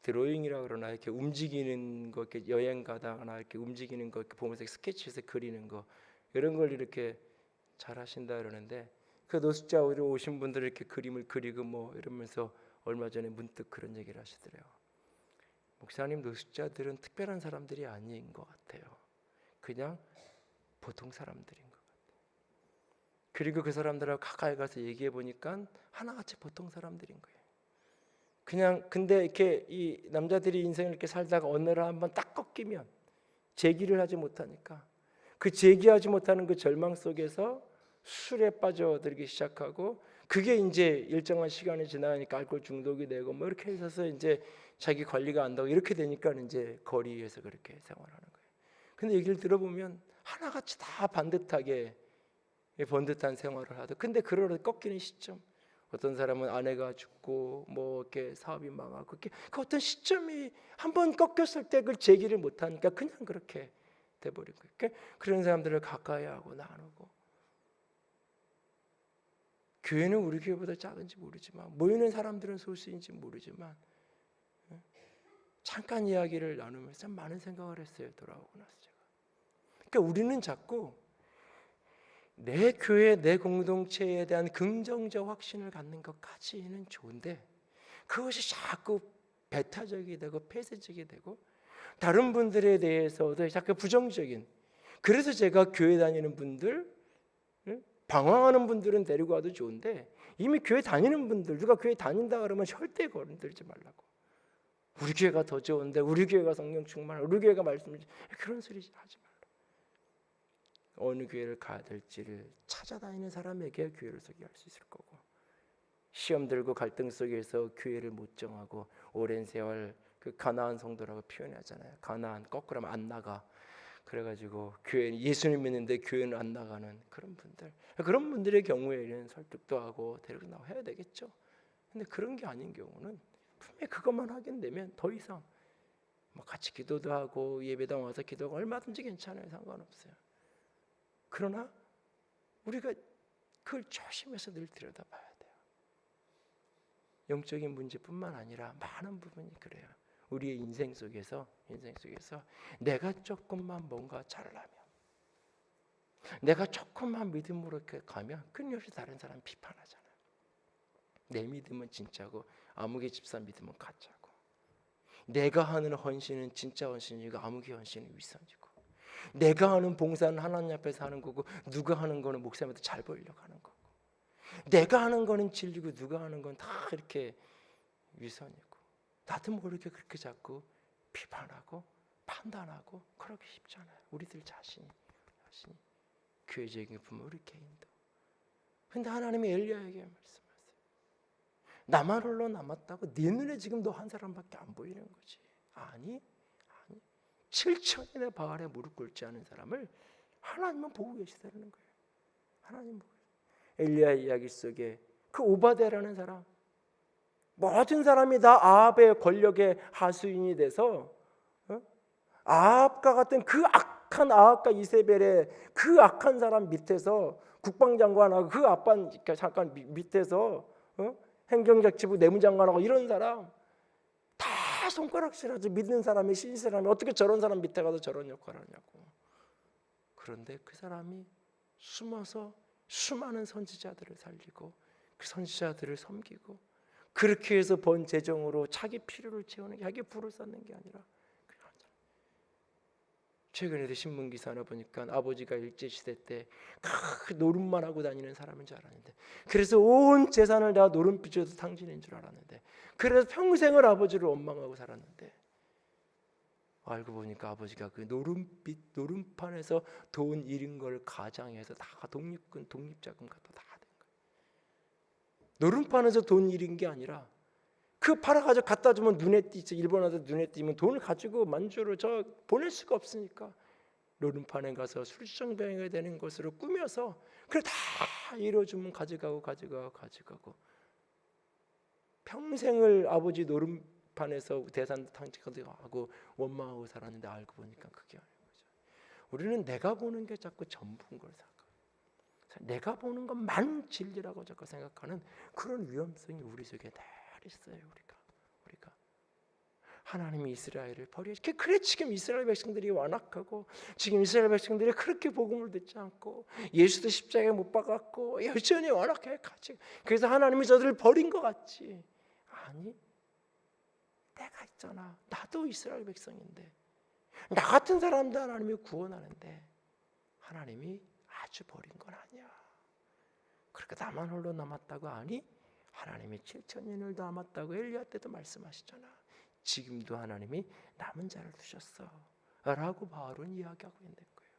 [SPEAKER 2] 드로잉이라 그러나 이렇게 움직이는 거, 이렇게 여행 가다가 이렇게 움직이는 거 이렇게 보면서 스케치해서 그리는 거, 이런 걸 이렇게 잘하신다 그러는데 그 노숙자로 오신 분들 이렇게 그림을 그리고 뭐 이러면서 얼마 전에 문득 그런 얘기를 하시더래요. 목사님, 노숙자들은 특별한 사람들이 아닌 것 같아요. 그냥 보통 사람들인 것 같아요. 그리고 그 사람들하고 가까이 가서 얘기해 보니까 하나같이 보통 사람들인 거예요. 그냥 근데 이렇게 이 남자들이 인생을 이렇게 살다가 어느 날 한번 딱 꺾이면 재기를 하지 못하니까 그 재기하지 못하는 그 절망 속에서 술에 빠져들기 시작하고 그게 이제 일정한 시간이 지나니까 알코올 중독이 되고 뭐 이렇게 해서 이제 자기 관리가 안 되고 이렇게 되니까 이제 거리에서 그렇게 생활하는 거예요. 근데 얘기를 들어보면 하나같이 다 반듯하게 번듯한 생활을 하다. 근데 그러다 꺾이는 시점, 어떤 사람은 아내가 죽고 뭐 이렇게 사업이 망하고 그 어떤 시점이 한번 꺾였을 때 그걸 재기를 못하니까 그냥 그렇게 돼버린 거예요. 그러니까 그런 사람들을 가까이 하고 나누고, 교회는 우리 교회보다 작은지 모르지만 모이는 사람들은 소수인지 모르지만 잠깐 이야기를 나누면서 참 많은 생각을 했어요. 돌아오고 나서 제가. 그러니까 우리는 자꾸 내 교회, 내 공동체에 대한 긍정적 확신을 갖는 것까지는 좋은데 그것이 자꾸 배타적이 되고 폐쇄적이 되고 다른 분들에 대해서도 자꾸 부정적인, 그래서 제가 교회 다니는 분들, 방황하는 분들은 데리고 와도 좋은데 이미 교회 다니는 분들, 누가 교회 다닌다 그러면 절대 건들지 말라고. 우리 교회가 더 좋은데, 우리 교회가 성령 충만하고 우리 교회가 말씀을, 그런 소리 하지 말라. 어느 교회를 가야 될지를 찾아다니는 사람에게 교회를 소개할 수 있을 거고, 시험 들고 갈등 속에서 교회를 못 정하고 오랜 세월 그 가나안 성도라고 표현하잖아요. 가나안, 거꾸로 하면 안 나가. 그래가지고 교회, 예수님 믿는데 교회는 안 나가는 그런 분들, 그런 분들의 경우에는 설득도 하고 데리고 나와 해야 되겠죠. 근데 그런 게 아닌 경우는 분명히 그것만 확인되면 더 이상 뭐 같이 기도도 하고 예배당 와서 기도하고 얼마든지 괜찮아요. 상관없어요. 그러나 우리가 그걸 조심해서 늘 들여다봐야 돼요. 영적인 문제뿐만 아니라 많은 부분이 그래요. 우리의 인생 속에서 내가 조금만 뭔가 잘하면, 내가 조금만 믿음으로 이렇게 가면 끊임없이 다른 사람 비판하잖아요. 내 믿음은 진짜고 아무개 집사 믿음은 가짜고, 내가 하는 헌신은 진짜 헌신이고 아무개 헌신은 위선이고, 내가 하는 봉사는 하나님 앞에서 하는 거고 누가 하는 거는 목사님한테 잘 보이려고 하는 거고, 내가 하는 거는 진리고 누가 하는 건 다 이렇게 위선이고, 나도 모르게 그렇게 자꾸 비판하고 판단하고 그러기 쉽잖아요. 우리들 자신이 교회적인 부모, 우리 개인도. 근데 하나님이 엘리야에게 말씀하세요. 나만 홀로 남았다고? 네 눈에 지금 너 한 사람밖에 안 보이는 거지. 아니 7천인의 바알에 무릎 꿇지 않은 사람을 하나님은 보고 계시다는 거예요. 하나님 보고. 엘리야 이야기 속에 그 오바댜라는 사람, 모든 사람이 다 아합의 권력의 하수인이 돼서 아합과 같은 그 악한 아합과 이세벨의 그 악한 사람 밑에서 국방장관하고 그 아빠 잠깐 밑에서 행정자치부 내무장관하고 이런 사람 다 손가락질하지. 믿는 사람이 신인 사람이 어떻게 저런 사람 밑에 가서 저런 역할을 하냐고. 그런데 그 사람이 숨어서 수많은 선지자들을 살리고 그 선지자들을 섬기고 그렇게 해서 번 재정으로 자기 필요를 채우는 게, 자기 부를 쌓는 게 아니라. 최근에도 신문 기사 하나 보니까 아버지가 일제시대 때 노름만 하고 다니는 사람인 줄 알았는데, 그래서 온 재산을 다 노름빚에서 탕진인 줄 알았는데, 그래서 평생을 아버지를 원망하고 살았는데 알고 보니까 아버지가 그 노름판에서 돈 잃은 걸 가장해서 다 독립군 독립자금 갖다 다 된 거예요. 노름판에서 돈 잃은 게 아니라 그 팔아가지고 갖다 주면 눈에 띄지. 일본 와서 눈에 띄면 돈을 가지고 만주로 저 보낼 수가 없으니까 노름판에 가서 술주정뱅이가 되는 것으로 꾸며서 그래 다 이뤄주면 가져가고 평생을 아버지 노름판에서 대산도 탕진하고 원망하고 살았는데 알고 보니까 그게 아닌 거죠. 우리는 내가 보는 게 자꾸 전부인 걸 생각해요. 내가 보는 것만 진리라고 자꾸 생각하는 그런 위험성이 우리 속에 늘 있어요. 우리가 하나님이 이스라엘을 버리지. 그래 지금 이스라엘 백성들이 완악하고 지금 이스라엘 백성들이 그렇게 복음을 듣지 않고 예수도 십자가에 못 박았고 여전히 완악하게 가지. 그래서 하나님이 저들을 버린 것 같지. 아니, 내가 있잖아. 나도 이스라엘 백성인데 나 같은 사람도 하나님이 구원하는데 하나님이 아주 버린 건 아니야. 그렇게 나만 홀로 남았다고 하니 하나님이 7,000년을 남았다고 엘리야 때도 말씀하시잖아. 지금도 하나님이 남은 자를 두셨어 라고 바울은 이야기하고 있는 거예요.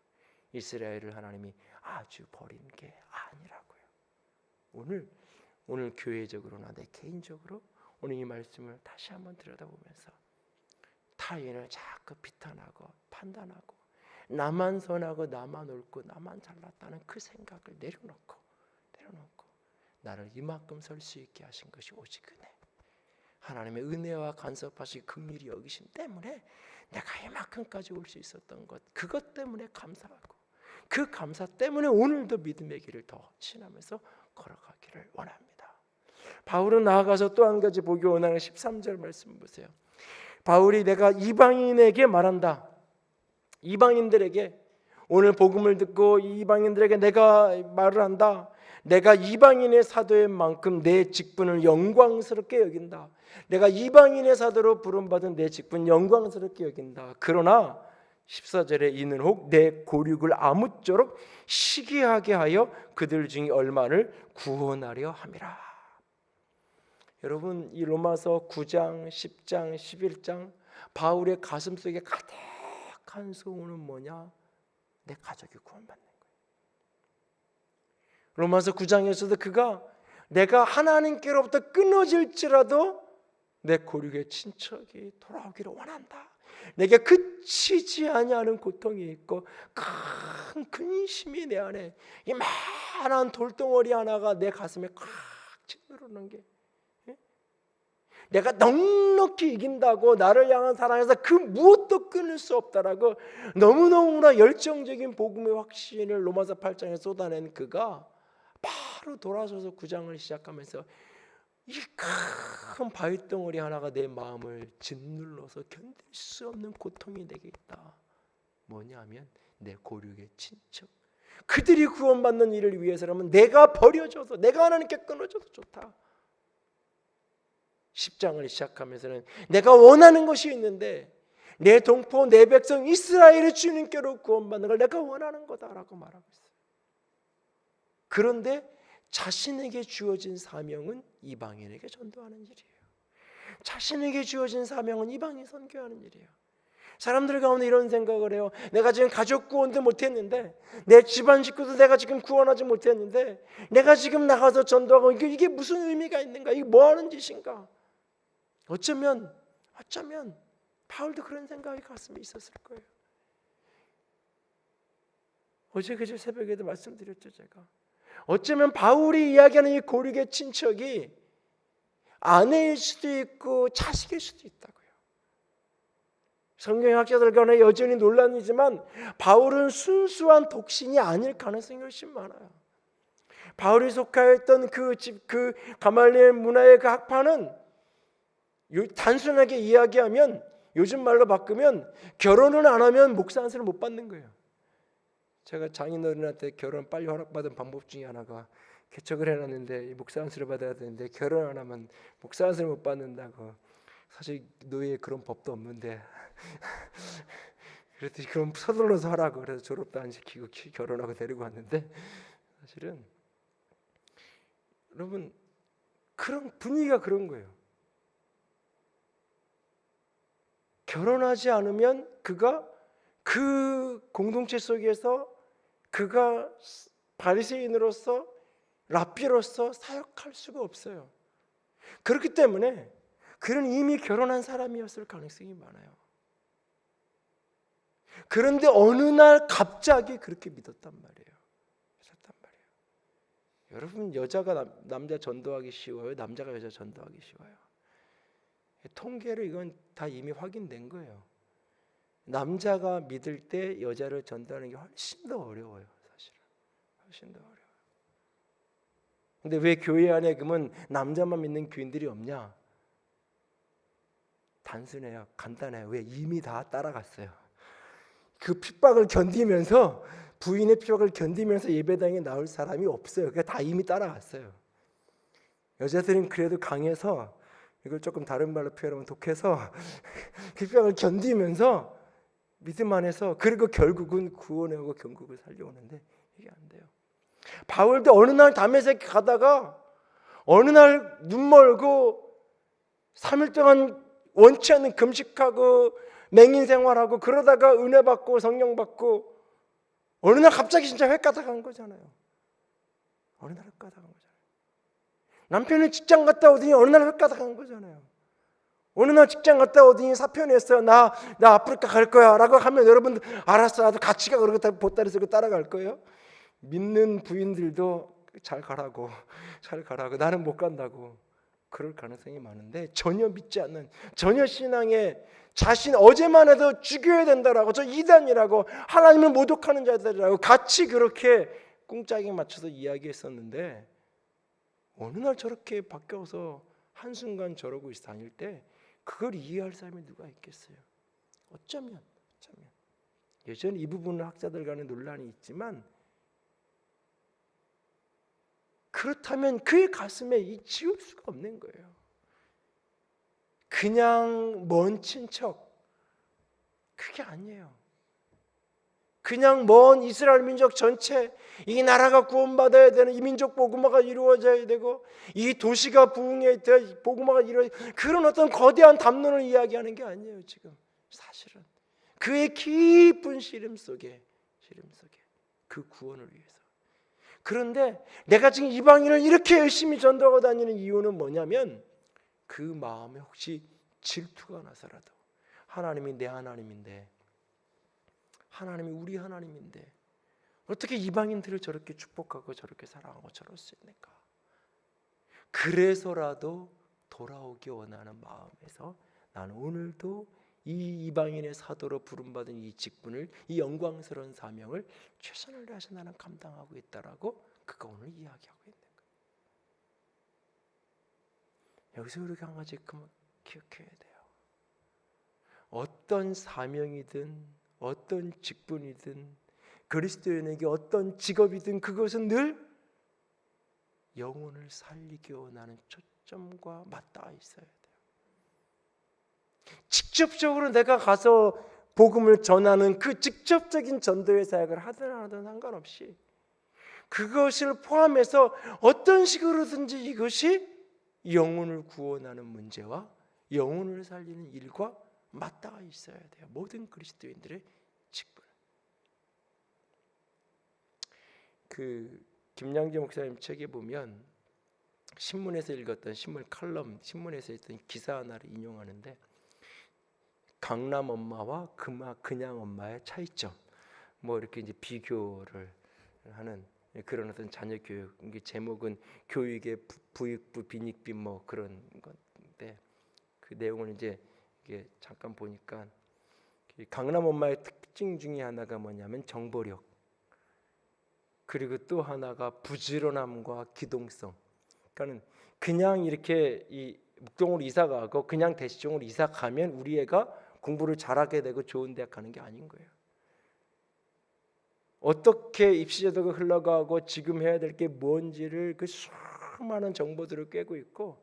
[SPEAKER 2] 이스라엘을 하나님이 아주 버린 게 아니라고요. 오늘 교회적으로나 내 개인적으로 오늘 이 말씀을 다시 한번 들여다보면서 타인을 자꾸 비판하고 판단하고 나만 선하고 나만 옳고 나만 잘났다는 그 생각을 내려놓고 나를 이만큼 설 수 있게 하신 것이 오직 은혜, 하나님의 은혜와 간섭하시 긍휼히 여기심 때문에 내가 이만큼까지 올 수 있었던 것, 그것 때문에 감사하고 그 감사 때문에 오늘도 믿음의 길을 더 신하면서 걸어가기를 원합니다. 바울은 나아가서 또 한 가지 보기 원하는 13절 말씀 보세요. 바울이 내가 이방인에게 말한다. 이방인들에게 오늘 복음을 듣고 이방인들에게 내가 말을 한다. 내가 이방인의 사도인 만큼 내 직분을 영광스럽게 여긴다. 내가 이방인의 사도로 부름받은 내 직분 영광스럽게 여긴다. 그러나 14절에 이는 혹 내 고륙을 아무쪼록 시기하게 하여 그들 중에 얼마를 구원하려 함이라. 여러분, 이 로마서 9장, 10장, 11장 바울의 가슴속에 가득한 소원은 뭐냐? 내 가족이 구원받는 거예요. 로마서 9장에서도 그가 내가 하나님께로부터 끊어질지라도 내 고륙의 친척이 돌아오기를 원한다. 내게 그치지 아니하는 고통이 있고 큰 근심이 내 안에, 이만한 돌덩어리 하나가 내 가슴에 꽉 짓누르는 게, 내가 넉넉히 이긴다고 나를 향한 사랑에서 그 무엇도 끊을 수 없다라고 너무너무나 열정적인 복음의 확신을 로마서 8장에 쏟아낸 그가 바로 돌아서서 9장을 시작하면서 이 큰 바위덩어리 하나가 내 마음을 짓눌러서 견딜 수 없는 고통이 내게 있다. 뭐냐면 내 고륙의 친척, 그들이 구원받는 일을 위해서라면 내가 버려져서, 내가 하나님께 끊어져도 좋다. 10장을 시작하면서는 내가 원하는 것이 있는데 내 동포, 내 백성 이스라엘의 주님께로 구원받는 걸 내가 원하는 거다라고 말하고 있어요. 그런데 자신에게 주어진 사명은 이방인에게 전도하는 일이에요. 자신에게 주어진 사명은 이방인 선교하는 일이에요. 사람들 가운데 이런 생각을 해요. 내가 지금 가족 구원도 못했는데, 내 집안 식구도 내가 지금 구원하지 못했는데, 내가 지금 나가서 전도하고 이게 무슨 의미가 있는가? 이게 뭐 하는 짓인가? 어쩌면 바울도 그런 생각이 가슴에 있었을 거예요. 어제 그제 새벽에도 말씀드렸죠, 제가. 어쩌면 바울이 이야기하는 이 고륙의 친척이 아내일 수도 있고 자식일 수도 있다고요. 성경학자들 간에 여전히 논란이지만 바울은 순수한 독신이 아닐 가능성이 훨씬 많아요. 바울이 속하였던 그 집, 그 가말리엘 문화의 그 학파는 단순하게 이야기하면, 요즘 말로 바꾸면 결혼을 안 하면 목사 안수를 못 받는 거예요. 제가 장인어른한테 결혼 빨리 허락받은 방법 중에 하나가 개척을 해놨는데 목사 안수를 받아야 되는데 결혼 안 하면 목사 안수를 못 받는다고. 사실 노예에 그런 법도 없는데 그랬더니 그럼 서둘러서 하라고. 그래서 졸업도 안 시키고 결혼하고 데리고 왔는데, 사실은 여러분 그런 분위기가 그런 거예요. 결혼하지 않으면 그가 그 공동체 속에서 그가 바리새인으로서 랍비로서 사역할 수가 없어요. 그렇기 때문에 그는 이미 결혼한 사람이었을 가능성이 많아요. 그런데 어느 날 갑자기 그렇게 믿었단 말이에요. 여러분, 여자가 남자 전도하기 쉬워요? 남자가 여자 전도하기 쉬워요? 통계로 이건 다 이미 확인된 거예요. 남자가 믿을 때 여자를 전도하는 게 훨씬 더 어려워요. 사실은 훨씬 더 어려워요. 근데 왜 교회 안에 그러면 남자만 믿는 교인들이 없냐? 단순해요. 간단해요. 왜? 이미 다 따라갔어요. 그 핍박을 견디면서, 부인의 핍박을 견디면서 예배당에 나올 사람이 없어요. 그러니까 다 이미 따라갔어요. 여자들은 그래도 강해서, 이걸 조금 다른 말로 표현하면 독해서 핍박을 견디면서 믿음 안에서, 그리고 결국은 구원하고 경국을 살려오는데 이게 안 돼요. 바울도 어느 날 다메섹 가다가 어느 날 눈 멀고 3일 동안 원치 않는 금식하고 맹인 생활하고 그러다가 은혜 받고 성령 받고 어느 날 갑자기 진짜 횟가닥한 거잖아요. 어느 날 횟가닥한 거잖아요. 남편은 직장 갔다 오더니 어느 날 횟가닥한 거잖아요. 어느 날 직장 갔다 오더니 사표냈어요. 나 아프리카 갈 거야 라고 하면 여러분 알았어, 나도 같이 가. 그러고 보따리 쓰고 따라갈 거예요? 믿는 부인들도 잘 가라고 나는 못 간다고 그럴 가능성이 많은데, 전혀 믿지 않는, 전혀 신앙에 자신 어제만 해도 죽여야 된다라고, 저 이단이라고, 하나님을 모독하는 자들이라고 같이 그렇게 꿍짝에 맞춰서 이야기했었는데 어느 날 저렇게 바뀌어서 한순간 저러고 다닐 때 그걸 이해할 사람이 누가 있겠어요? 어쩌면 여전히 이 부분은 학자들 간에 논란이 있지만, 그렇다면 그의 가슴에 지울 수가 없는 거예요. 그냥 먼 친척, 그게 아니에요. 그냥 먼 이스라엘 민족 전체, 이 나라가 구원받아야 되는, 이 민족 복음화가 이루어져야 되고 이 도시가 부흥해야 돼, 복음화가 이루어져야 돼, 그런 어떤 거대한 담론을 이야기하는 게 아니에요. 지금 사실은 그의 깊은 시름 속에 그 구원을 위해서. 그런데 내가 지금 이방인을 이렇게 열심히 전도하고 다니는 이유는 뭐냐면, 그 마음에 혹시 질투가 나서라도, 하나님이 내 하나님인데, 하나님이 우리 하나님인데 어떻게 이방인들을 저렇게 축복하고 저렇게 사랑하고 저럴 수 있는가? 그래서라도 돌아오기 원하는 마음에서 나는 오늘도 이 이방인의 사도로 부름받은 이 직분을, 이 영광스러운 사명을 최선을 다해서 나는 감당하고 있다라고 그가 오늘 이야기하고 있는 거예요. 여기서 우리가 한 가지 기억해야 돼요. 어떤 사명이든 어떤 직분이든 그리스도인에게 어떤 직업이든 그것은 늘 영혼을 살리기 원하는 초점과 맞닿아 있어야 돼요. 직접적으로 내가 가서 복음을 전하는 그 직접적인 전도의 사역을 하든 안 하든 상관없이 그것을 포함해서 어떤 식으로든지 이것이 영혼을 구원하는 문제와 영혼을 살리는 일과 맞닿아 있어야 돼요. 모든 그리스도인들의 직분. 그 김양재 목사님 책에 보면 신문에서 읽었던 신문 칼럼, 신문에서 읽던 기사 하나를 인용하는데, 강남 엄마와 그냥 엄마의 차이점, 뭐 이렇게 이제 비교를 하는 그런 어떤 자녀 교육. 이게 제목은 교육의 부익부 빈익빈 뭐 그런 건데, 그 내용을 이제 이게 잠깐 보니까 강남 엄마의 특징 중에 하나가 뭐냐면 정보력, 그리고 또 하나가 부지런함과 기동성. 그러니까는 그냥 이렇게 이 묵동으로 이사 가고 그냥 대시종으로 이사 가면 우리 애가 공부를 잘하게 되고 좋은 대학 가는 게 아닌 거예요. 어떻게 입시제도가 흘러가고 지금 해야 될 게 뭔지를 그 수많은 정보들을 꿰고 있고,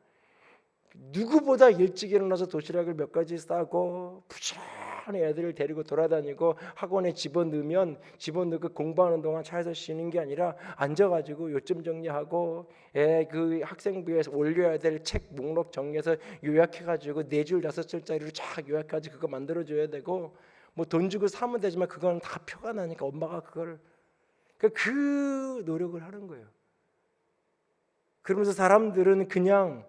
[SPEAKER 2] 누구보다 일찍 일어나서 도시락을 몇 가지 싸고 부지런히 애들을 데리고 돌아다니고 학원에 집어넣으면 집어넣고 공부하는 동안 차에서 쉬는 게 아니라 앉아가지고 요점 정리하고 애 그 학생부에 올려야 될 책 목록 정리해서 요약해가지고 4줄 5줄짜리로 쫙 요약해가지고 그거 만들어줘야 되고, 뭐 돈 주고 사면 되지만 그건 다 표가 나니까 엄마가 그걸 그 노력을 하는 거예요. 그러면서 사람들은 그냥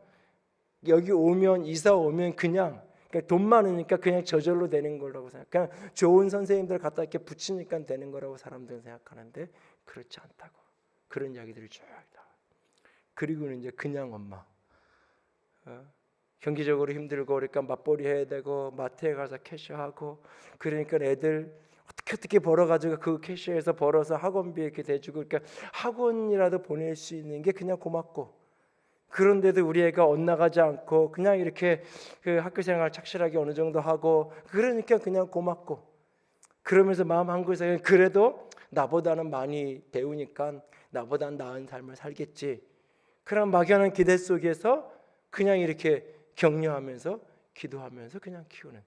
[SPEAKER 2] 여기 오면, 이사 오면 그냥 돈 많으니까 그냥 저절로 되는 거라고 생각. 그냥 좋은 선생님들 갖다 이렇게 붙이니까 되는 거라고 사람들은 생각하는데 그렇지 않다고. 그런 이야기들이 쭉 다. 그리고는 이제 그냥 엄마. 경제적으로 힘들고 그러니까 맞벌이 해야 되고 마트에 가서 캐셔하고, 그러니까 애들 어떻게 벌어가지고 그 캐셔에서 벌어서 학원비 이렇게 대주고, 그러니까 학원이라도 보낼 수 있는 게 그냥 고맙고, 그런데도 우리 애가 엇나가지 않고 그냥 이렇게 그 학교 생활 착실하게 어느 정도 하고, 그러니까 그냥 고맙고, 그러면서 마음 한구석에 그래도 나보다는 많이 배우니까 나보다 나은 삶을 살겠지, 그런 막연한 기대 속에서 그냥 이렇게 격려하면서 기도하면서 그냥 키우는,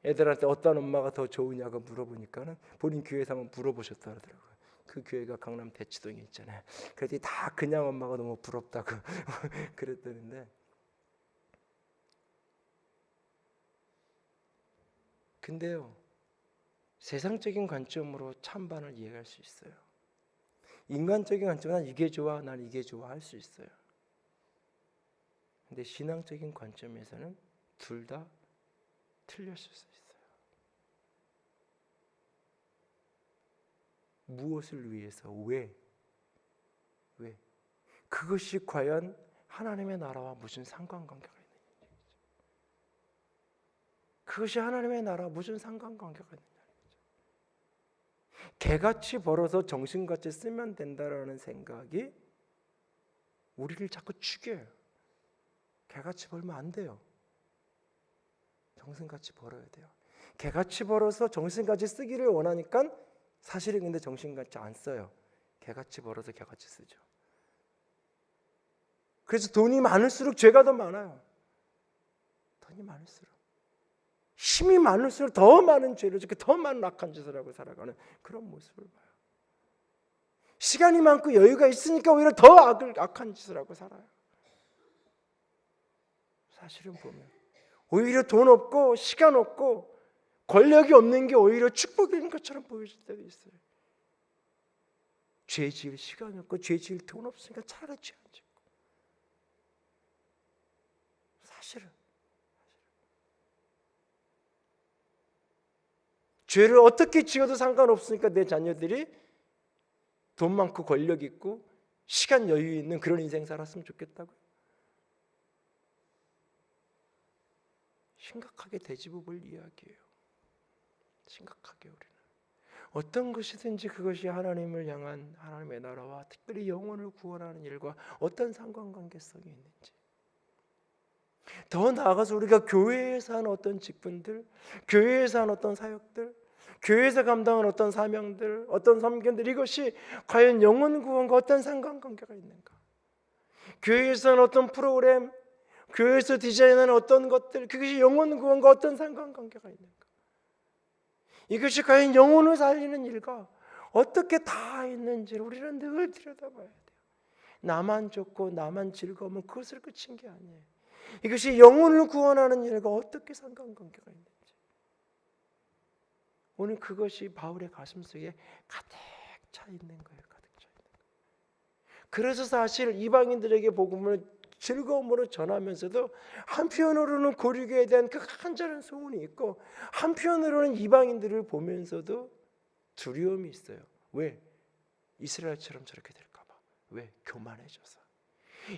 [SPEAKER 2] 애들한테 어떤 엄마가 더 좋으냐고 물어보니까는 본인 교회에서 한번 물어보셨다 그러더라고요. 그 교회가 강남 대치동에 있잖아요. 그랬더니 다 그냥 엄마가 너무 부럽다고 그랬다는데, 근데요, 세상적인 관점으로 찬반을 이해할 수 있어요. 인간적인 관점은 이게 좋아, 난 이게 좋아 할 수 있어요. 근데 신앙적인 관점에서는 둘 다 틀렸을 수 있어요. 무엇을 위해서? 왜? 그것이 과연 하나님의 나라와 무슨 상관관계가 있느냐? 그것이 하나님의 나라와 무슨 상관관계가 있느냐? 개같이 벌어서 정신같이 쓰면 된다라는 생각이 우리를 자꾸 죽여요. 개같이 벌면 안 돼요. 정신같이 벌어야 돼요. 개같이 벌어서 정신같이 쓰기를 원하니까 사실은 근데 정신같이 안 써요. 개같이 벌어서 개같이 쓰죠. 그래서 돈이 많을수록 죄가 더 많아요. 돈이 많을수록, 힘이 많을수록 더 많은 죄를 짓고 더 많은 악한 짓을 하고 살아가는 그런 모습을 봐요. 시간이 많고 여유가 있으니까 오히려 더 악한 짓을 하고 살아요. 사실은 보면 오히려 돈 없고 시간 없고 권력이 없는 게 오히려 축복인 것처럼 보여질 때도 있어요. 죄 지을 시간이 없고 죄 지을 돈 없으니까 차라리 죄 안 짓고. 사실은 죄를 어떻게 지어도 상관없으니까 내 자녀들이 돈 많고 권력 있고 시간 여유 있는 그런 인생 살았으면 좋겠다고요. 심각하게 되짚어 볼 이야기예요. 심각하게 우리는 어떤 것이든지 그것이 하나님을 향한 하나님의 나라와 특별히 영혼을 구원하는 일과 어떤 상관관계성이 있는지, 더 나아가서 우리가 교회에서 하는 어떤 직분들, 교회에서 하는 어떤 사역들, 교회에서 감당하는 어떤 사명들, 어떤 섬김들, 이것이 과연 영혼 구원과 어떤 상관관계가 있는가? 교회에서 하는 어떤 프로그램, 교회에서 디자인하는 어떤 것들, 그것이 영혼 구원과 어떤 상관관계가 있는가? 이것이 과연 영혼을 살리는 일과 어떻게 다 있는지를 우리는 늘 들여다봐야 돼요. 나만 좋고 나만 즐거우면 그것을 끝인 게 아니에요. 이것이 영혼을 구원하는 일과 어떻게 상관관계가 있는지, 오늘 그것이 바울의 가슴속에 가득 차 있는 거예요. 가득 차 있는 거예요. 그래서 사실 이방인들에게 복음을 즐거움으로 전하면서도 한편으로는 고리교회에 대한 그 간절한 소원이 있고, 한편으로는 이방인들을 보면서도 두려움이 있어요. 왜? 이스라엘처럼 저렇게 될까 봐. 왜? 교만해져서.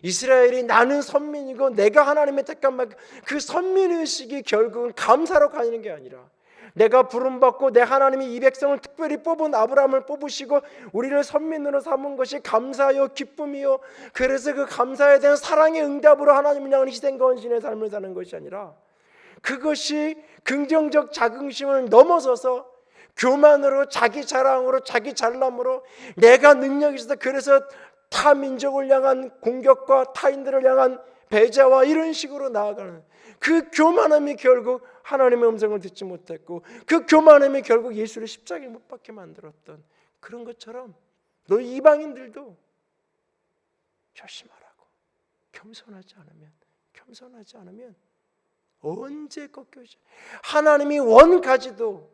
[SPEAKER 2] 이스라엘이 나는 선민이고 내가 하나님의 택한 말, 그 선민의식이 결국은 감사로 가는 게 아니라, 내가 부름받고 내 하나님이 이 백성을 특별히 뽑은 아브라함을 뽑으시고 우리를 선민으로 삼은 것이 감사요 기쁨이요, 그래서 그 감사에 대한 사랑의 응답으로 하나님을 향한 희생과 헌신의 삶을 사는 것이 아니라, 그것이 긍정적 자긍심을 넘어서서 교만으로, 자기 자랑으로, 자기 잘남으로, 내가 능력이 있어서 그래서 타 민족을 향한 공격과 타인들을 향한 배제와 이런 식으로 나아가는 그 교만함이 결국 하나님의 음성을 듣지 못했고, 그 교만함이 결국 예수를 십자가에 못 박게 만들었던 그런 것처럼 너희 이방인들도 조심하라고. 겸손하지 않으면 언제 꺾여져. 하나님이 원까지도,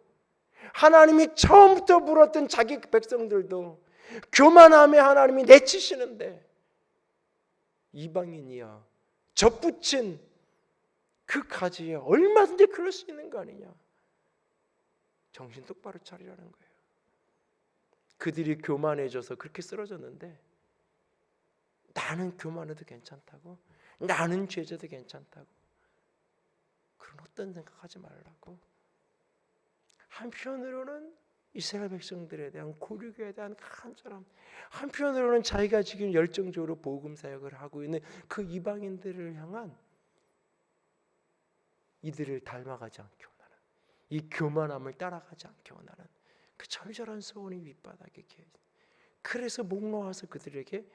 [SPEAKER 2] 하나님이 처음부터 물었던 자기 백성들도 교만함에 하나님이 내치시는데, 이방인이야 접붙인 그 가지에 얼마든지 그럴 수 있는 거 아니냐. 정신 똑바로 차리라는 거예요. 그들이 교만해져서 그렇게 쓰러졌는데, 나는 교만해도 괜찮다고, 나는 죄져도 괜찮다고, 그런 어떤 생각하지 말라고. 한편으로는 이스라엘 백성들에 대한 고륙에 대한 간절함, 한편으로는 자기가 지금 열정적으로 복음 사역을 하고 있는 그 이방인들을 향한 이들을 닮아가지 않게 원하는, 이 교만함을 따라가지 않게 원하는 그 절절한 소원이 밑바닥에 계신. 그래서 목 놓아서 그들에게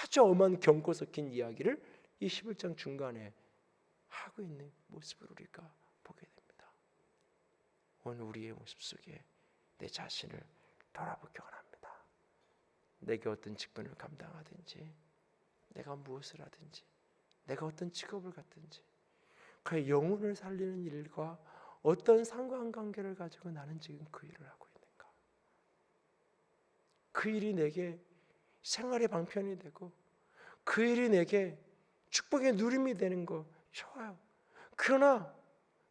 [SPEAKER 2] 아주 엄한 경고 섞인 이야기를 이 11장 중간에 하고 있는 모습을 우리가 보게 됩니다. 오늘 우리의 모습 속에 내 자신을 돌아보기 원합니다. 내게 어떤 직분을 감당하든지, 내가 무엇을 하든지, 내가 어떤 직업을 갖든지, 그의 영혼을 살리는 일과 어떤 상관관계를 가지고 나는 지금 그 일을 하고 있는가? 그 일이 내게 생활의 방편이 되고 그 일이 내게 축복의 누림이 되는 거 좋아요. 그러나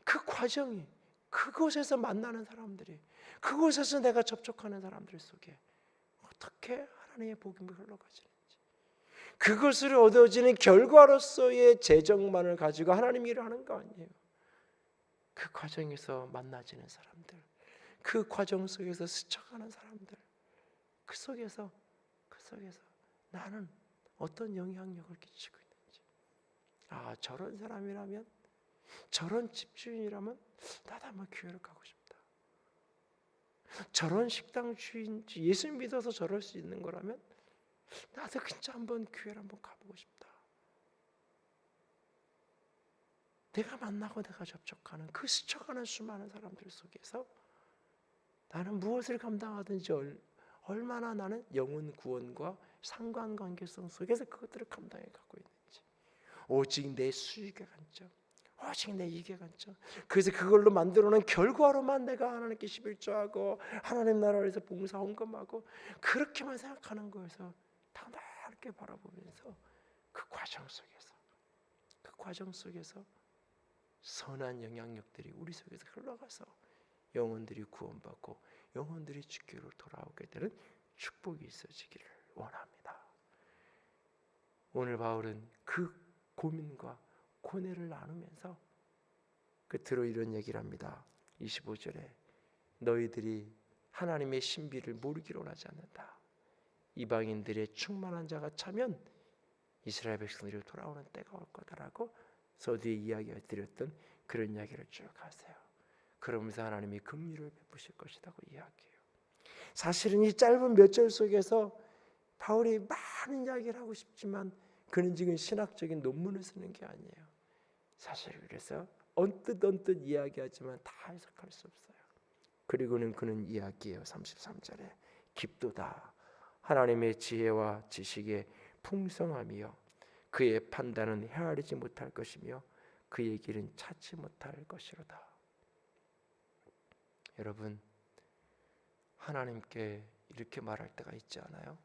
[SPEAKER 2] 그 과정이, 그곳에서 만나는 사람들이, 그곳에서 내가 접촉하는 사람들 속에 어떻게 하나님의 복음이 흘러가지는지, 그것으로 얻어지는 결과로서의 재정만을 가지고 하나님 일을 하는 거 아니에요. 그 과정에서 만나지는 사람들, 그 과정 속에서 스쳐가는 사람들, 그 속에서 나는 어떤 영향력을 끼치고 있는지, 아, 저런 사람이라면, 저런 집주인이라면 나도 한번 교회를 가고 싶다. 저런 식당 주인, 예수 믿어서 저럴 수 있는 거라면 나도 진짜 한번 교회를 한번 가보고 싶다. 내가 만나고 내가 접촉하는 그 스쳐가는 수많은 사람들 속에서 나는 무엇을 감당하든지 얼마나 나는 영혼 구원과 상관관계성 속에서 그것들을 감당해 가고 있는지, 오직 내 수익의 관점, 오직 내 이익의 관점, 그래서 그걸로 만들어낸 결과로만 내가 하나님께 11조하고 하나님 나라를 위해서 봉사 헌금하고 그렇게만 생각하는 거에서 다 넓게 바라보면서 그 과정 속에서 선한 영향력들이 우리 속에서 흘러가서 영혼들이 구원받고 영혼들이 주께로 돌아오게 되는 축복이 있어지기를 원합니다. 오늘 바울은 그 고민과 고뇌를 나누면서 끝으로 이런 얘기를 합니다. 25절에 너희들이 하나님의 신비를 모르기로 원하지 않는다. 이방인들의 충만한 자가 차면 이스라엘 백성들이 돌아오는 때가 올 거다라고 서두에 이야기해 드렸던 그런 이야기를 쭉 하세요. 그러면서 하나님이 긍휼을 베푸실 것이라고 이야기해요. 사실은 이 짧은 몇 절 속에서 바울이 많은 이야기를 하고 싶지만 그는 지금 신학적인 논문을 쓰는 게 아니에요. 사실 그래서 언뜻 이야기하지만 다 해석할 수 없어요. 그리고는 그는 이야기해요. 33절에 깊도다. 하나님의 지혜와 지식의 풍성함이요 그의 판단은 헤아리지 못할 것이며 그의 길은 찾지 못할 것이로다. 여러분, 하나님께 이렇게 말할 때가 있지 않아요?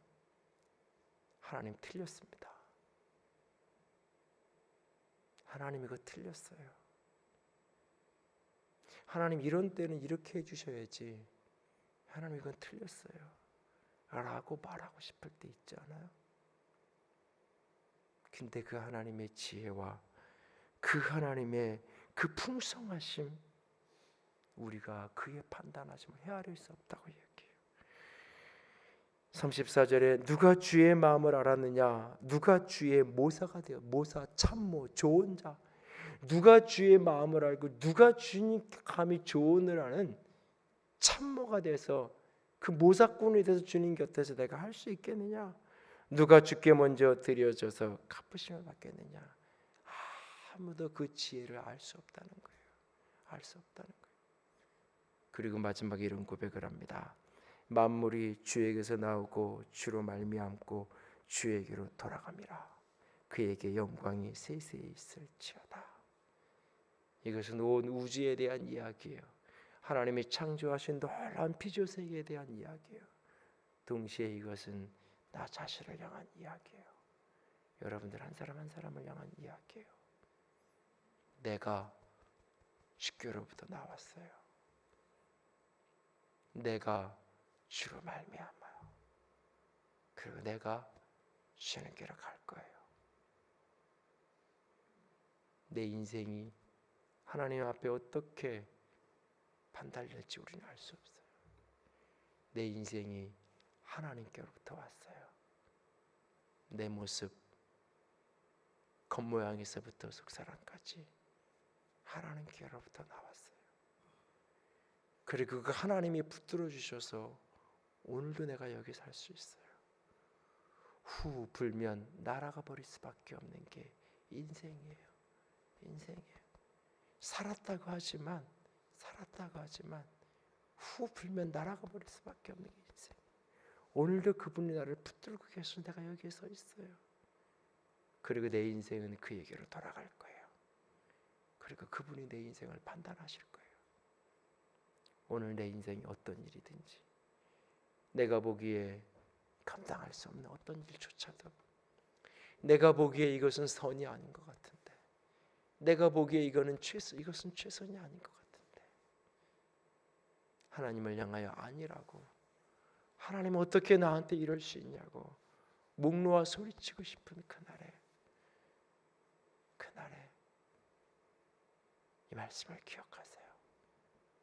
[SPEAKER 2] 하나님 틀렸습니다. 하나님 이거 틀렸어요. 하나님 이런 때는 이렇게 해주셔야지. 하나님 이건 틀렸어요 라고 말하고 싶을 때 있지 않아요? 근데 그 하나님의 지혜와 그 하나님의 그 풍성하심, 우리가 그의 판단하심을 헤아릴 수 없다고 얘기해요. 34절에 누가 주의 마음을 알았느냐, 누가 주의 모사가 되어, 모사 참모 좋은 자, 누가 주의 마음을 알고 누가 주님 감히 조언을 하는 참모가 돼서 그 모사꾼이 돼서 주님 곁에서 내가 할 수 있겠느냐, 누가 주께 먼저 드려져서 갚으심을 받겠느냐. 아무도 그 지혜를 알 수 없다는 거예요. 알 수 없다는 거예요. 그리고 마지막에 이런 고백을 합니다. 만물이 주에게서 나오고 주로 말미암고 주에게로 돌아갑니다. 그에게 영광이 세세히 있을지어다. 이것은 온 우주에 대한 이야기예요. 하나님이 창조하신 놀라운 피조세계에 대한 이야기예요. 동시에 이것은 나 자신을 향한 이야기예요. 여러분들 한 사람 한 사람을 향한 이야기예요. 내가 주께로부터 나왔어요. 내가 주로 말미암아요. 그리고 내가 주님께로 갈 거예요. 내 인생이 하나님 앞에 어떻게 반달될지 우리는 알 수 없어요. 내 인생이 하나님께로부터 왔어요. 내 모습, 겉모양에서부터 속사람까지 하나님께로부터 나왔어요. 그리고 그 하나님이 붙들어 주셔서 오늘도 내가 여기 살 수 있어요. 후 불면 날아가 버릴 수밖에 없는 게 인생이에요. 인생이에요. 살았다고 하지만 후 불면 날아가 버릴 수밖에 없는 게 인생. 오늘도 그분이 나를 붙들고 계셔서 내가 여기에 서 있어요. 그리고 내 인생은 그에게로 돌아갈 거예요. 그리고 그분이 내 인생을 판단하실 거예요. 오늘 내 인생이 어떤 일이든지 내가 보기에 감당할 수 없는 어떤 일조차도, 내가 보기에 이것은 선이 아닌 것 같은데, 내가 보기에 이것은 최선이 아닌 것 같은데, 하나님을 향하여 아니라고, 하나님 어떻게 나한테 이럴 수 있냐고 목 놓아 소리치고 싶은 그날에 이 말씀을 기억하세요.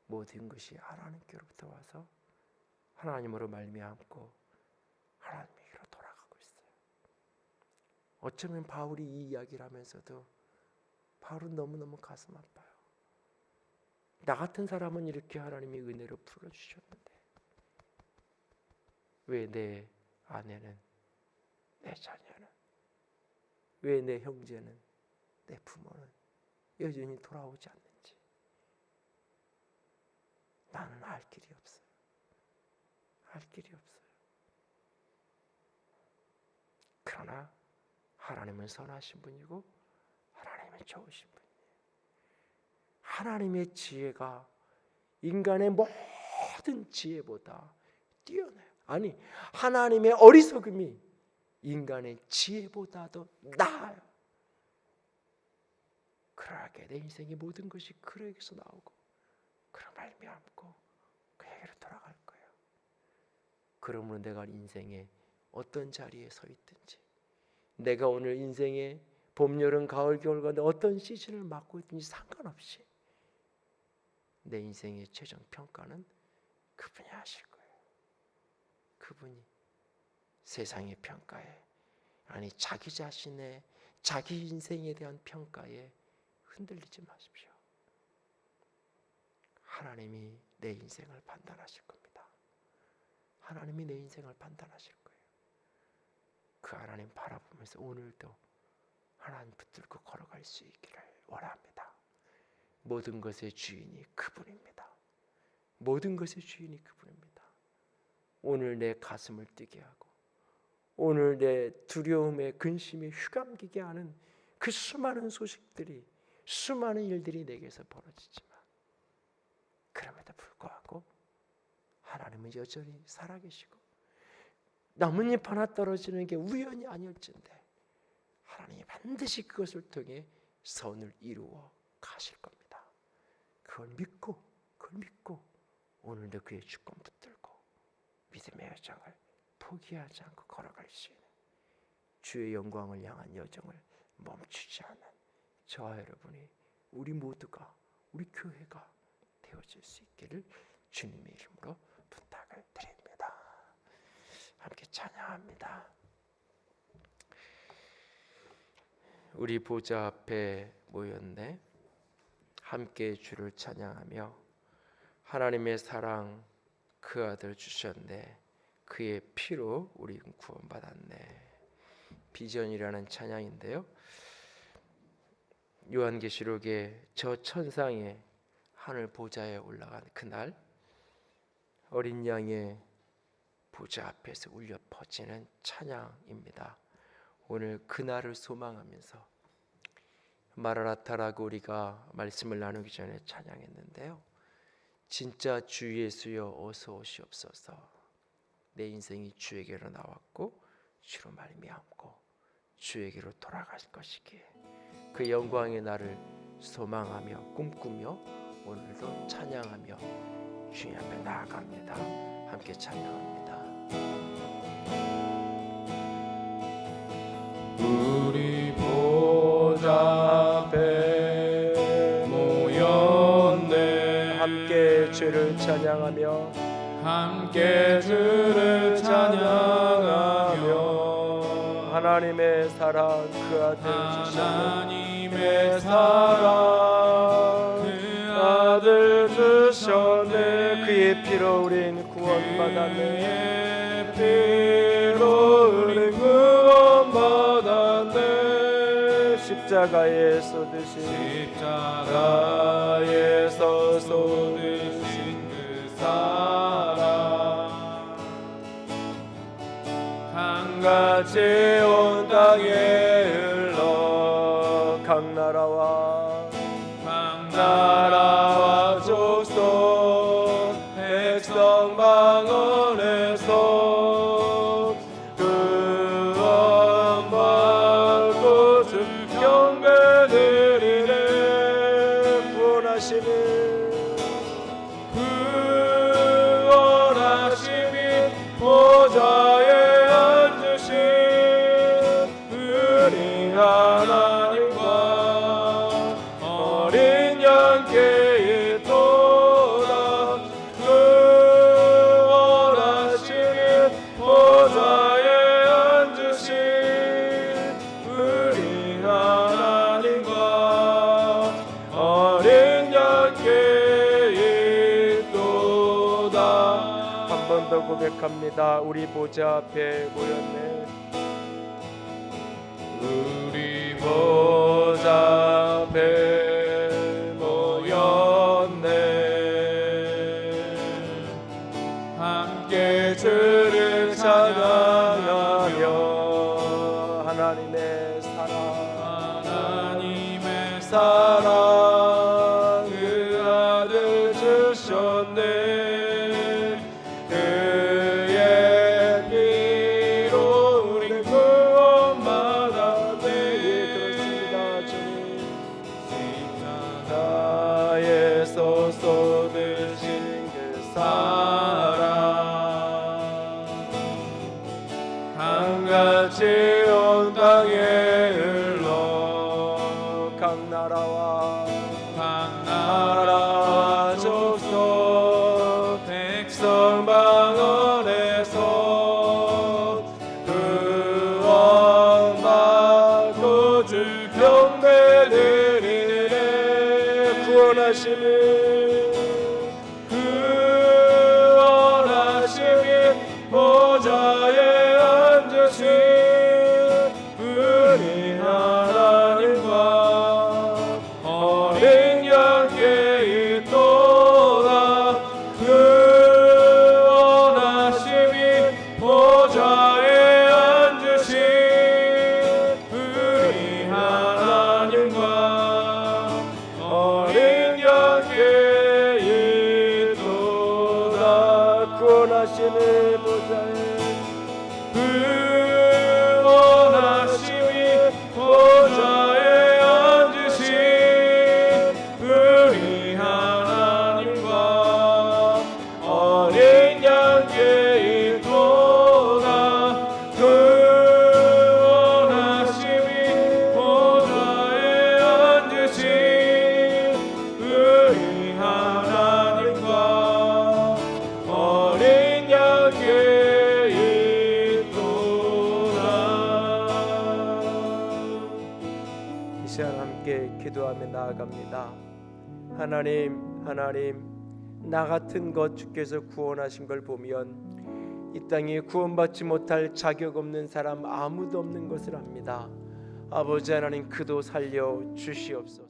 [SPEAKER 2] 모든 것이 하나님께로부터 와서 하나님으로 말미암고 하나님에게로 돌아가고 있어요. 어쩌면 바울이 이 이야기를 하면서도 바울은 너무너무 가슴 아파요. 나 같은 사람은 이렇게 하나님이 은혜로 풀어주셨는데 왜 내 아내는, 내 자녀는, 왜 내 형제는, 내 부모는 여전히 돌아오지 않는지 나는 알 길이 없어요. 알 길이 없어요. 그러나 하나님은 선하신 분이고 하나님은 좋으신 분이에요. 하나님의 지혜가 인간의 모든 지혜보다 뛰어나요. 아니, 하나님의 어리석음이 인간의 지혜보다도 나아요. 그러하게 내 인생의 모든 것이 그에게서 나오고 그로 말미암고 그에게로 돌아갈 거예요. 그러므로 내가 인생의 어떤 자리에 서 있든지, 내가 오늘 인생의 봄, 여름, 가을, 겨울 가운데 어떤 시즌을 맞고 있든지 상관없이 내 인생의 최종 평가는 그분이 하실 거예요. 그분이 세상의 평가에, 아니 자기 자신의, 자기 인생에 대한 평가에 흔들리지 마십시오. 하나님이 내 인생을 판단하실 겁니다. 하나님이 내 인생을 판단하실 거예요. 그 하나님 바라보면서 오늘도 하나님 붙들고 걸어갈 수 있기를 원합니다. 모든 것의 주인이 그분입니다. 모든 것의 주인이 그분입니다. 오늘 내 가슴을 뛰게 하고 오늘 내 두려움에 근심에 휘감기게 하는 그 수많은 소식들이, 수많은 일들이 내게서 벌어지지만 그럼에도 불구하고 하나님은 여전히 살아계시고 나뭇잎 하나 떨어지는 게 우연이 아닐진데 하나님이 반드시 그것을 통해 선을 이루어 가실 겁니다. 그걸 믿고 오늘도 그의 주권 붙들고 믿음의 여정을 포기하지 않고 걸어갈 수 있는 주의 영광을 향한 여정을 멈추지 않는 저와 여러분이, 우리 모두가, 우리 교회가 되어질 수 있기를 주님의 이름으로 부탁을 드립니다. 함께 찬양합니다. 우리 보좌 앞에 모였네. 함께 주를 찬양하며 하나님의 사랑 그 아들 주셨네. 그의 피로 우리 구원받았네. 비전이라는 찬양인데요. 요한계시록의 저 천상의 하늘 보좌에 올라간 그날 어린 양의 보좌 앞에서 울려 퍼지는 찬양입니다. 오늘 그날을 소망하면서 마라나타라고 우리가 말씀을 나누기 전에 찬양했는데요. 진짜 주 예수여 어서 오시옵소서. 내 인생이 주에게로 나왔고 주로 말미암고 주에게로 돌아갈 것이기에 그 영광의 날을 소망하며 꿈꾸며 오늘도 찬양하며 주님 앞에 나아갑니다. 함께 찬양합니다.
[SPEAKER 3] 우리 보좌 앞에 모였네.
[SPEAKER 2] 함께 주를 찬양하며
[SPEAKER 3] 함께 주를 찬양하며
[SPEAKER 1] 하나님의 사랑 그 아들 주셨네.
[SPEAKER 3] 하나님의 사랑
[SPEAKER 1] 그 아들 주셨네. 그의 피로 우린 구원받았네.
[SPEAKER 3] 피로 우린 구원받았네.
[SPEAKER 1] 십자가에 쏟으신
[SPEAKER 3] 십자가에서 쏟으신 그 사랑 강같이 온 땅에 흘러
[SPEAKER 1] 각 나라와
[SPEAKER 3] 나라와 족속 백성 방언에서 구원받고 주 경배드리네.
[SPEAKER 1] 구원하시는
[SPEAKER 3] 보좌에 앉으신 우리 하나님과 어린 양께 있도다. 구원하시는 보좌에 앉으신 우리 하나님과 어린 양께 있도다.
[SPEAKER 1] 한 번 더 고백합니다. 우리 보좌 앞에 모였네.
[SPEAKER 3] 우리 보좌 앞에 모였네. 함께 주를 찬양하며
[SPEAKER 1] 하나님의 사랑
[SPEAKER 3] 하나님의 사랑 그 아들 주셨네. 쏟으신 그 사랑 강같이 온 땅에 흘러
[SPEAKER 1] 각 나라와
[SPEAKER 3] 족속 백성 방언에서 구원받고 주 경배드리네. 구원하시는 보좌에 앉으신 우리 하나님과 어린 양께 있도다. 구원하심이 보좌에 앉으신 우리 하나님과 어린 양께 있도다.
[SPEAKER 1] 구원하시는 보좌에
[SPEAKER 3] 구원하심이 보좌에 앉으신 우리 하나님과 어린 양께 있도다. 구원하심이 보좌에 앉으신 우리 하나님과 어린 양께
[SPEAKER 1] 이 시간 함께 기도하며 나아갑니다. 하나님, 나 같은 것 주께서 구원하신 걸 보면 이 땅에 구원받지 못할 자격 없는 사람 아무도 없는 것을 압니다. 아버지 하나님, 그도 살려 주시옵소서.